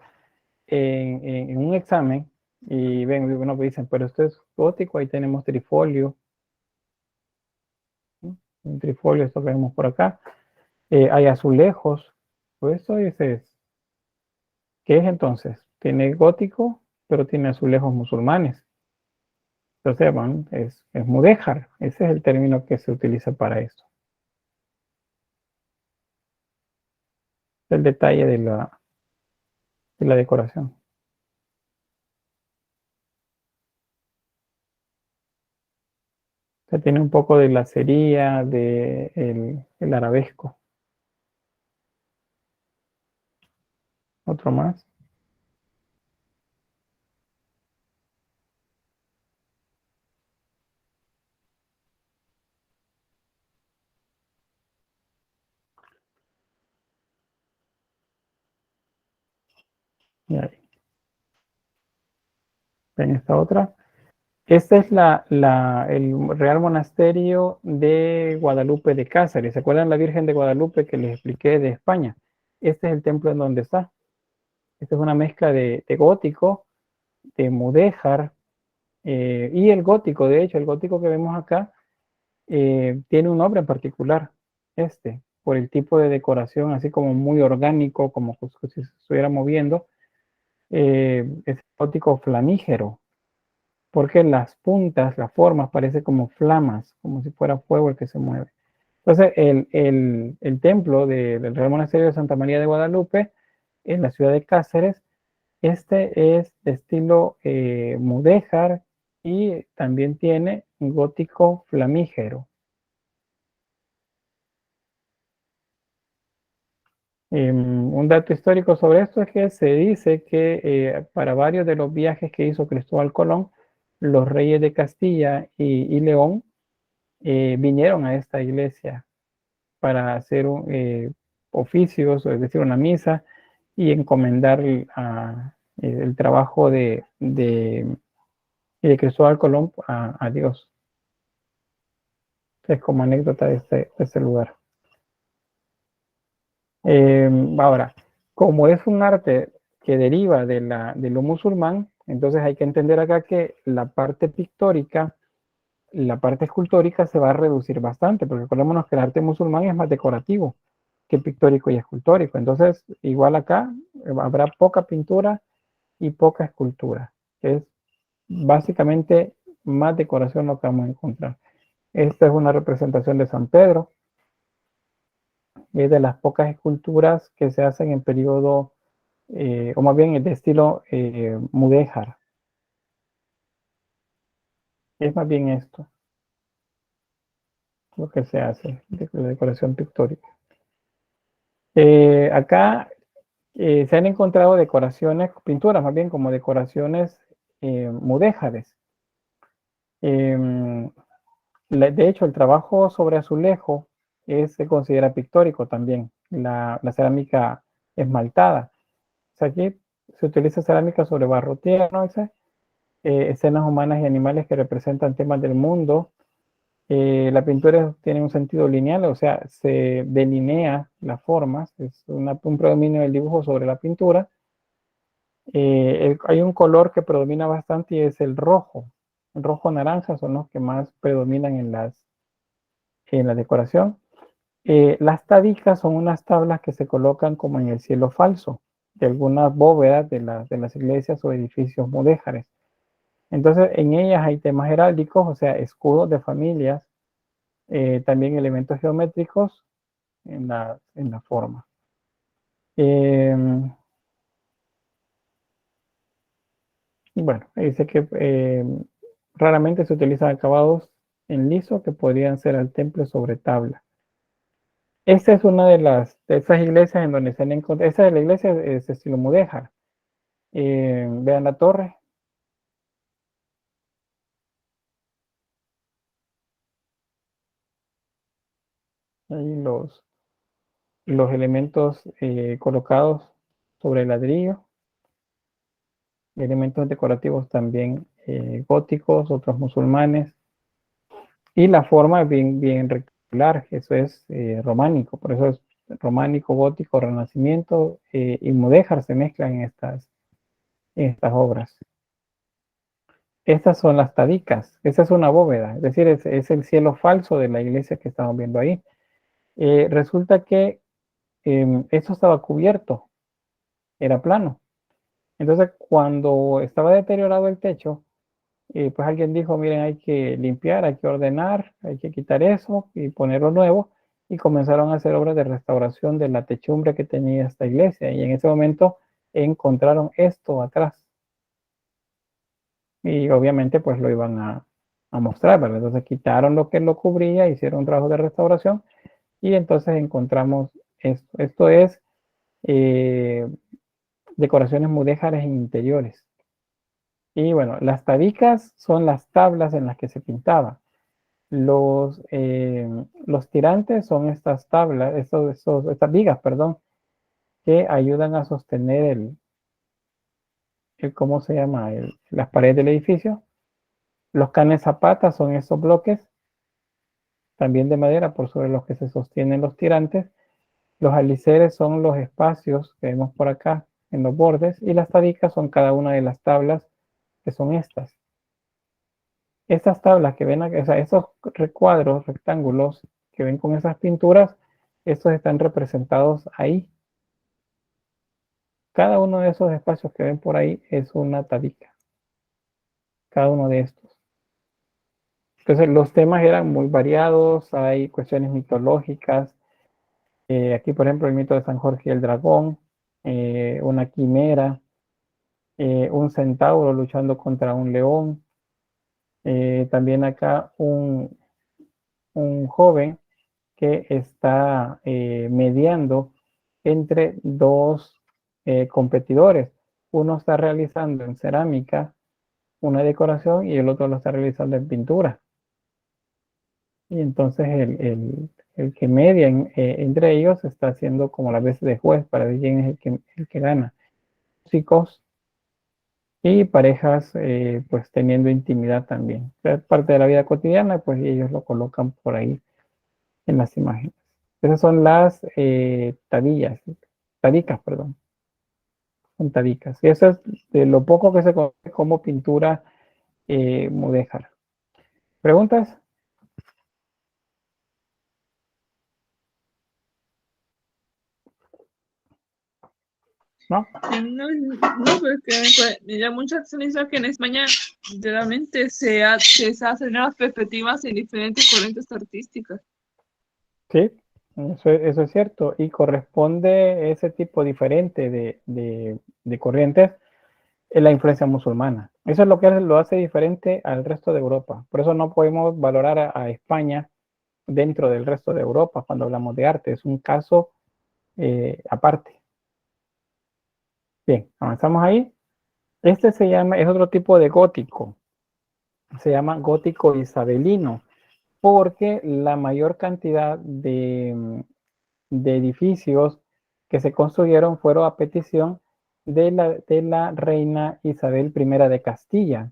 en un examen y ven, bueno, pues dicen, pero esto es gótico, ahí tenemos trifolio. ¿No? Un trifolio, esto que vemos por acá. Hay azulejos. Pues esto ¿qué es entonces? Tiene gótico, pero tiene azulejos musulmanes. Entonces, bueno, es mudéjar. Ese es el término que se utiliza para esto. El detalle de la decoración. O sea, tiene un poco de lacería, el arabesco. Otro más. Y ahí. Ven esta otra. Este es el Real Monasterio de Guadalupe de Cáceres. ¿Se acuerdan la Virgen de Guadalupe que les expliqué de España? Este es el templo en donde está. Esta es una mezcla de gótico, de mudéjar y el gótico. De hecho, el gótico que vemos acá tiene un nombre en particular, por el tipo de decoración, así como muy orgánico, como si se estuviera moviendo. Es gótico flamígero, porque las puntas, las formas, parece como flamas, como si fuera fuego el que se mueve. Entonces, el templo del Real Monasterio de Santa María de Guadalupe, en la ciudad de Cáceres, este es de estilo mudéjar y también tiene un gótico flamígero. Un dato histórico sobre esto es que se dice que para varios de los viajes que hizo Cristóbal Colón, los reyes de Castilla y León vinieron a esta iglesia para hacer oficios, es decir, una misa, y encomendar el trabajo de Cristóbal Colón a Dios. Es como anécdota de este lugar. Ahora, como es un arte que deriva de lo musulmán, entonces hay que entender acá que la parte pictórica, la parte escultórica se va a reducir bastante, porque acordémonos que el arte musulmán es más decorativo que pictórico y escultórico. Entonces, igual acá habrá poca pintura y poca escultura. Es básicamente más decoración lo que vamos a encontrar. Esta es una representación de San Pedro. es de las pocas esculturas que se hacen en periodo, o más bien de estilo mudéjar. Es más bien esto lo que se hace de decoración pictórica. Acá se han encontrado decoraciones, pinturas más bien como decoraciones mudéjares. De hecho, el trabajo sobre azulejo se considera pictórico también, la cerámica esmaltada. O sea, aquí se utiliza cerámica sobre barro tierno, escenas humanas y animales que representan temas del mundo. La pintura tiene un sentido lineal, o sea, se delinea las formas, es un predominio del dibujo sobre la pintura. Hay un color que predomina bastante y es el rojo. El rojo naranja son los que más predominan en la decoración. Las tabicas son unas tablas que se colocan como en el cielo falso de algunas bóvedas de las iglesias o edificios mudéjares. Entonces, en ellas hay temas heráldicos, o sea, escudos de familias, también elementos geométricos en la forma. Bueno, dice que raramente se utilizan acabados en liso que podrían ser al temple sobre tabla. Esta es una de esas iglesias en donde se han encontrado. Esta de la iglesia es estilo mudéjar. Vean la torre. Ahí los elementos colocados sobre el ladrillo. Elementos decorativos también góticos, otros musulmanes. Y la forma es bien rectangular, eso es románico, por eso es románico, gótico, renacimiento y mudéjar se mezclan en estas obras. Estas son las tadicas, esa es una bóveda, es decir, es el cielo falso de la iglesia que estamos viendo ahí. Resulta que esto estaba cubierto, era plano. Entonces, cuando estaba deteriorado el techo, pues alguien dijo, miren, hay que limpiar, hay que ordenar, hay que quitar eso y ponerlo nuevo. Y comenzaron a hacer obras de restauración de la techumbre que tenía esta iglesia. Y en ese momento encontraron esto atrás. Y obviamente pues lo iban a mostrar, ¿verdad? Entonces quitaron lo que lo cubría, hicieron un trabajo de restauración y entonces encontramos esto. Esto es decoraciones mudéjares en interiores. Y bueno, las tabicas son las tablas en las que se pintaba. Los tirantes son estas tablas, estas vigas, perdón, que ayudan a sostener ¿cómo se llama? Las paredes del edificio. Los canes zapatas son estos bloques, también de madera, por sobre los que se sostienen los tirantes. Los aliceres son los espacios que vemos por acá en los bordes y las tabicas son cada una de las tablas que son estas. Estas tablas que ven aquí, o sea, esos recuadros, rectángulos que ven con esas pinturas, estos están representados ahí. Cada uno de esos espacios que ven por ahí es una tabica. Cada uno de estos. Entonces los temas eran muy variados, hay cuestiones mitológicas. Aquí, por ejemplo, el mito de San Jorge y el dragón, una quimera, un centauro luchando contra un león. También acá un joven que está mediando entre dos competidores. Uno está realizando en cerámica una decoración y el otro lo está realizando en pintura. Y entonces el que media entre ellos está haciendo como la vez de juez para ver quién es el que gana. Chicos y parejas pues teniendo intimidad también. Es parte de la vida cotidiana, pues y ellos lo colocan por ahí en las imágenes. Esas son las tadicas, perdón. Son tadicas. Y eso es de lo poco que se conoce como pintura mudéjar. ¿Preguntas? ¿No? No, no, porque me llama mucha atención que en España literalmente se hacen las perspectivas en diferentes corrientes artísticas. Sí. Eso es cierto, y corresponde ese tipo diferente de corrientes en la influencia musulmana. Eso es lo que lo hace diferente al resto de Europa. Por eso no podemos valorar a España dentro del resto de Europa cuando hablamos de arte. Es un caso aparte. Bien, avanzamos ahí. Este es otro tipo de gótico. Se llama gótico isabelino, porque la mayor cantidad de edificios que se construyeron fueron a petición de la reina Isabel I de Castilla.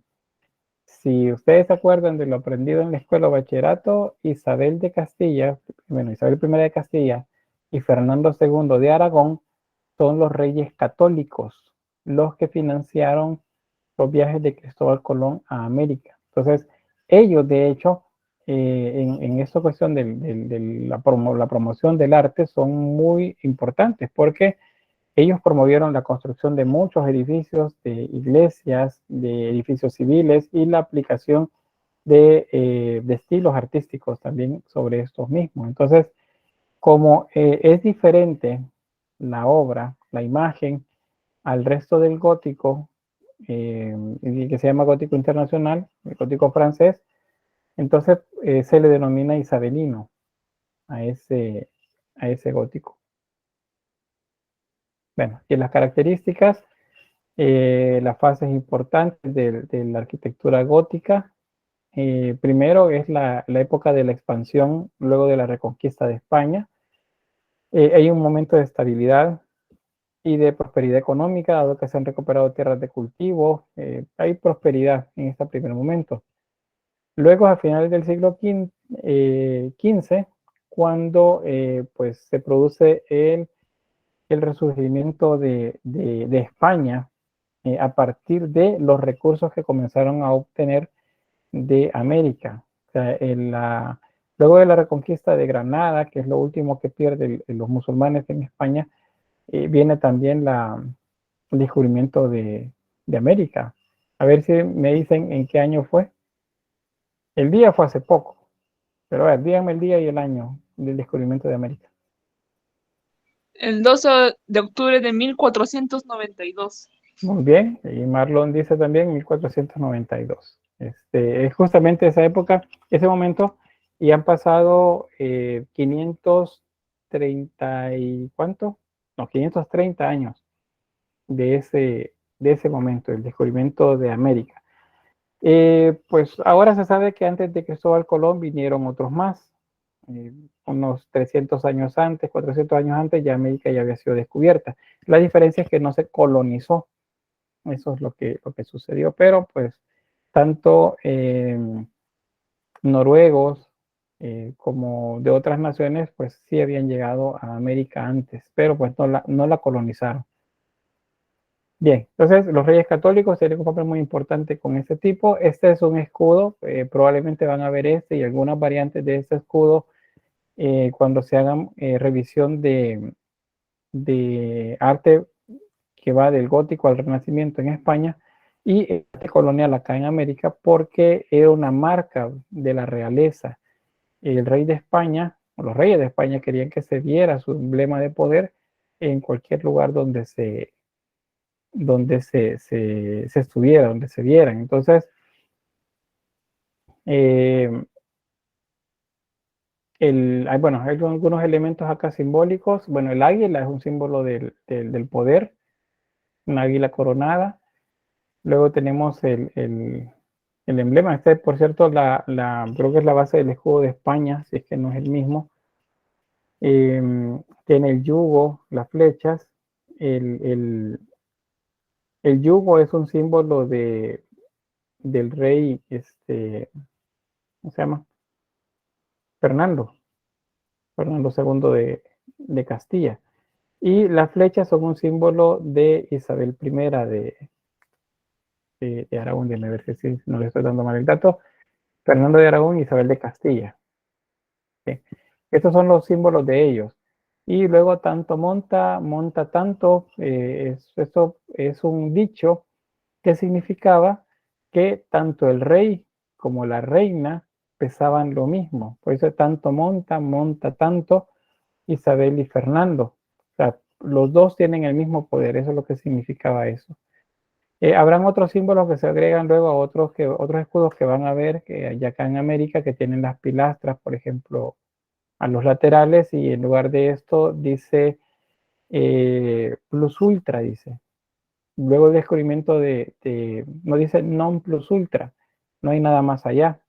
Si ustedes se acuerdan de lo aprendido en la escuela de bachillerato, Isabel de Castilla, bueno, Isabel I de Castilla y Fernando II de Aragón son los reyes católicos, los que financiaron los viajes de Cristóbal Colón a América. Entonces, ellos, de hecho, en esta cuestión de la promoción del arte son muy importantes porque ellos promovieron la construcción de muchos edificios, de iglesias, de edificios civiles y la aplicación de estilos artísticos también sobre estos mismos. Entonces, como es diferente la obra, la imagen, al resto del gótico, que se llama gótico internacional, el gótico francés, entonces se le denomina isabelino a ese gótico. Bueno, y las características, las fases importantes de la arquitectura gótica. Primero es la época de la expansión luego de la reconquista de España. Hay un momento de estabilidad y de prosperidad económica, dado que se han recuperado tierras de cultivo. Hay prosperidad en este primer momento. Luego, a finales del siglo XV, cuando pues, se produce el resurgimiento de España a partir de los recursos que comenzaron a obtener de América. O sea, luego de la reconquista de Granada, que es lo último que pierden los musulmanes en España, viene también el descubrimiento de América. A ver si me dicen en qué año fue. El día fue hace poco, pero a ver, díganme el día y el año del descubrimiento de América. El 12 de octubre de 1492. Muy bien, y Marlon dice también 1492. Es justamente esa época, ese momento, y han pasado 530 y ¿cuánto? No, 530 años de ese momento, el descubrimiento de América. Pues ahora se sabe que antes de Cristóbal Colón vinieron otros más. Unos 300 años antes, 400 años antes, ya América ya había sido descubierta. La diferencia es que no se colonizó. Eso es lo que sucedió. Pero pues tanto noruegos como de otras naciones, pues sí habían llegado a América antes, pero pues no la colonizaron. Bien, entonces los reyes católicos tienen un papel muy importante con este tipo. Este es un escudo, probablemente van a ver este y algunas variantes de este escudo cuando se hagan revisión de arte que va del gótico al renacimiento en España y arte colonial acá en América, porque era una marca de la realeza. El rey de España, o los reyes de España querían que se viera su emblema de poder en cualquier lugar donde se estuviera, donde se vieran. Entonces, bueno, hay algunos elementos acá simbólicos. Bueno, el águila es un símbolo del poder, una águila coronada. Luego tenemos el emblema. Este, por cierto, creo que es la base del escudo de España, si es que no es el mismo. Tiene el yugo, las flechas. El yugo es un símbolo del rey, ¿cómo se llama? Fernando II de Castilla. Y las flechas son un símbolo de Isabel I de Aragón, de ver si no le estoy dando mal el dato. Fernando de Aragón y Isabel de Castilla. ¿Sí? Estos son los símbolos de ellos. Y luego tanto monta tanto, esto es un dicho que significaba que tanto el rey como la reina pesaban lo mismo. Por eso tanto monta tanto, Isabel y Fernando. O sea, los dos tienen el mismo poder, eso es lo que significaba eso. Habrán otros símbolos que se agregan luego a otros escudos que van a ver que hay acá en América que tienen las pilastras, por ejemplo, a los laterales, y en lugar de esto dice plus ultra, dice. Luego el descubrimiento no dice non plus ultra, no hay nada más allá.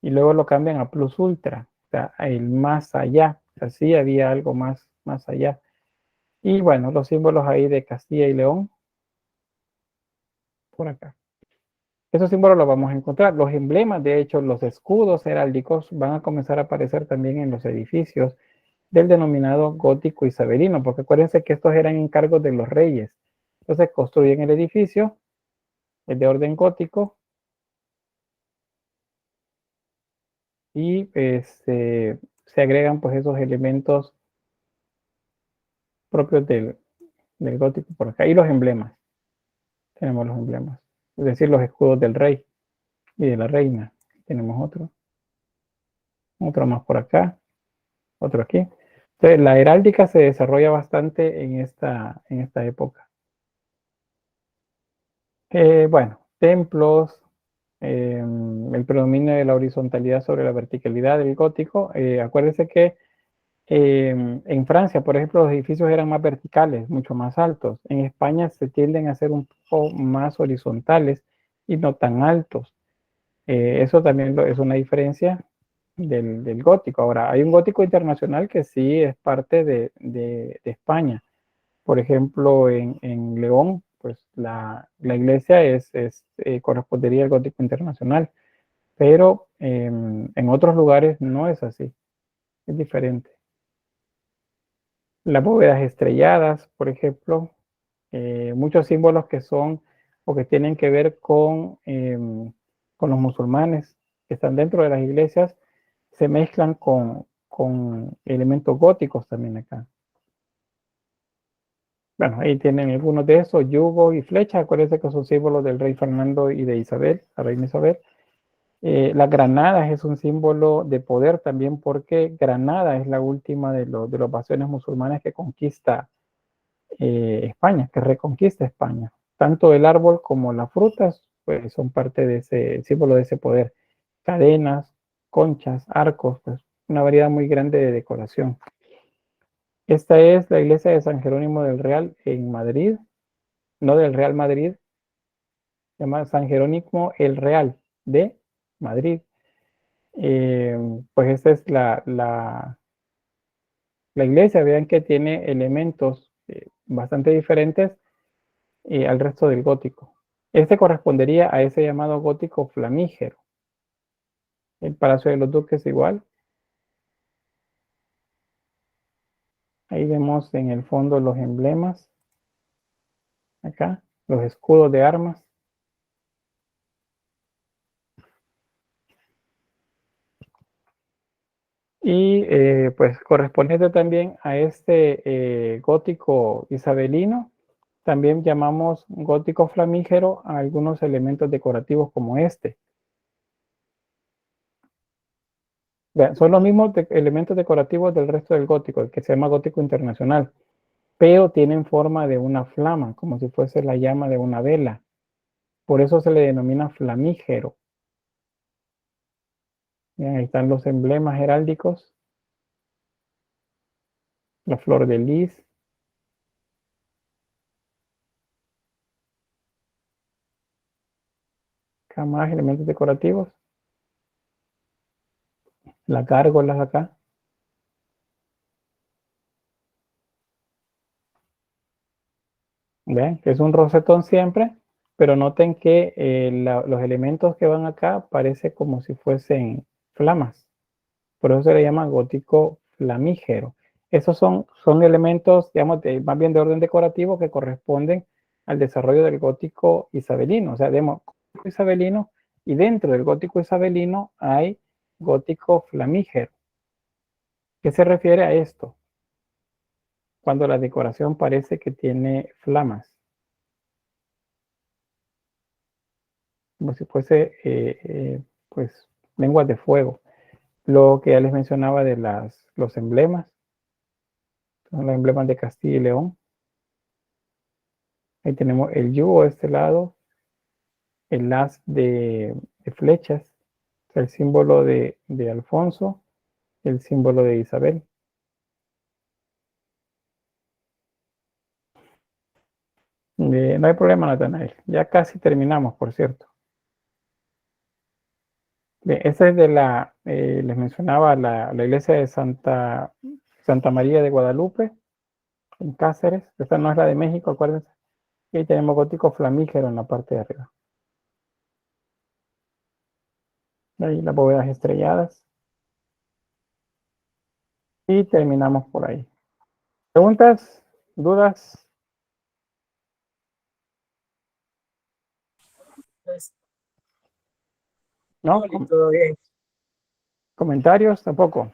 Y luego lo cambian a plus ultra, o sea, el más allá. Así había algo más allá. Y bueno, los símbolos ahí de Castilla y León, por acá. Esos símbolos los vamos a encontrar. Los emblemas, de hecho, los escudos heráldicos van a comenzar a aparecer también en los edificios del denominado gótico isabelino, porque acuérdense que estos eran encargos de los reyes. Entonces construyen el edificio, es de orden gótico, y se agregan pues esos elementos propios del gótico por acá. Y los emblemas, tenemos los emblemas, es decir, los escudos del rey y de la reina. Tenemos otro más por acá, otro aquí. Entonces, la heráldica se desarrolla bastante en esta época. Bueno, templos, el predominio de la horizontalidad sobre la verticalidad del gótico. Acuérdense que en Francia, por ejemplo, los edificios eran más verticales, mucho más altos. En España se tienden a ser un poco más horizontales y no tan altos. Eso también es una diferencia del gótico. Ahora, hay un gótico internacional que sí es parte de España. Por ejemplo, en León, pues la iglesia correspondería al gótico internacional, pero en otros lugares no es así, es diferente. Las bóvedas estrelladas, por ejemplo, muchos símbolos que son o que tienen que ver con los musulmanes que están dentro de las iglesias, se mezclan con elementos góticos también acá. Bueno, ahí tienen algunos de esos, yugo y flecha. Acuérdense que son símbolos del rey Fernando y de Isabel, la reina Isabel. Las granadas es un símbolo de poder también, porque Granada es la última de los bastiones musulmanes que conquista España, que reconquista España. Tanto el árbol como las frutas pues, son parte de ese símbolo de ese poder. Cadenas, conchas, arcos, pues una variedad muy grande de decoración. Esta es la iglesia de San Jerónimo del Real en Madrid, no del Real Madrid, se llama San Jerónimo el Real de Madrid. Pues esta es la iglesia, vean que tiene elementos bastante diferentes al resto del gótico. Este correspondería a ese llamado gótico flamígero. El Palacio de los Duques igual. Ahí vemos en el fondo los emblemas. Acá, los escudos de armas. Y pues correspondiente también a este gótico isabelino, también llamamos gótico flamígero a algunos elementos decorativos como este. Vean, son los mismos elementos decorativos del resto del gótico, el que se llama gótico internacional, pero tienen forma de una flama, como si fuese la llama de una vela. Por eso se le denomina flamígero. Bien, ahí están los emblemas heráldicos. La flor de lis. Acá más elementos decorativos. Las gárgolas acá. ¿Ven? Que es un rosetón siempre, pero noten que los elementos que van acá parece como si fuesen flamas. Por eso se le llama gótico flamígero. Esos son elementos, digamos, más bien de orden decorativo que corresponden al desarrollo del gótico isabelino. O sea, vemos gótico isabelino y dentro del gótico isabelino hay gótico flamígero. ¿Qué se refiere a esto? Cuando la decoración parece que tiene flamas, como si fuese, pues, lenguas de fuego. Lo que ya les mencionaba de los emblemas, Son los emblemas de Castilla y León. Ahí tenemos el yugo de este lado, el haz de flechas, el símbolo de Alfonso, el símbolo de Isabel. No hay problema, Natanael. Ya casi terminamos, por cierto. Bien, esta es de les mencionaba la iglesia de Santa María de Guadalupe, en Cáceres. Esta no es la de México, acuérdense. Y ahí tenemos gótico flamígero en la parte de arriba. Ahí las bóvedas estrelladas. Y terminamos por ahí. ¿Preguntas? ¿Dudas? ¿No? Todo bien. ¿Comentarios? Tampoco.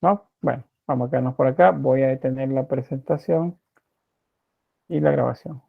¿No? Bueno, vamos a quedarnos por acá. Voy a detener la presentación y la grabación.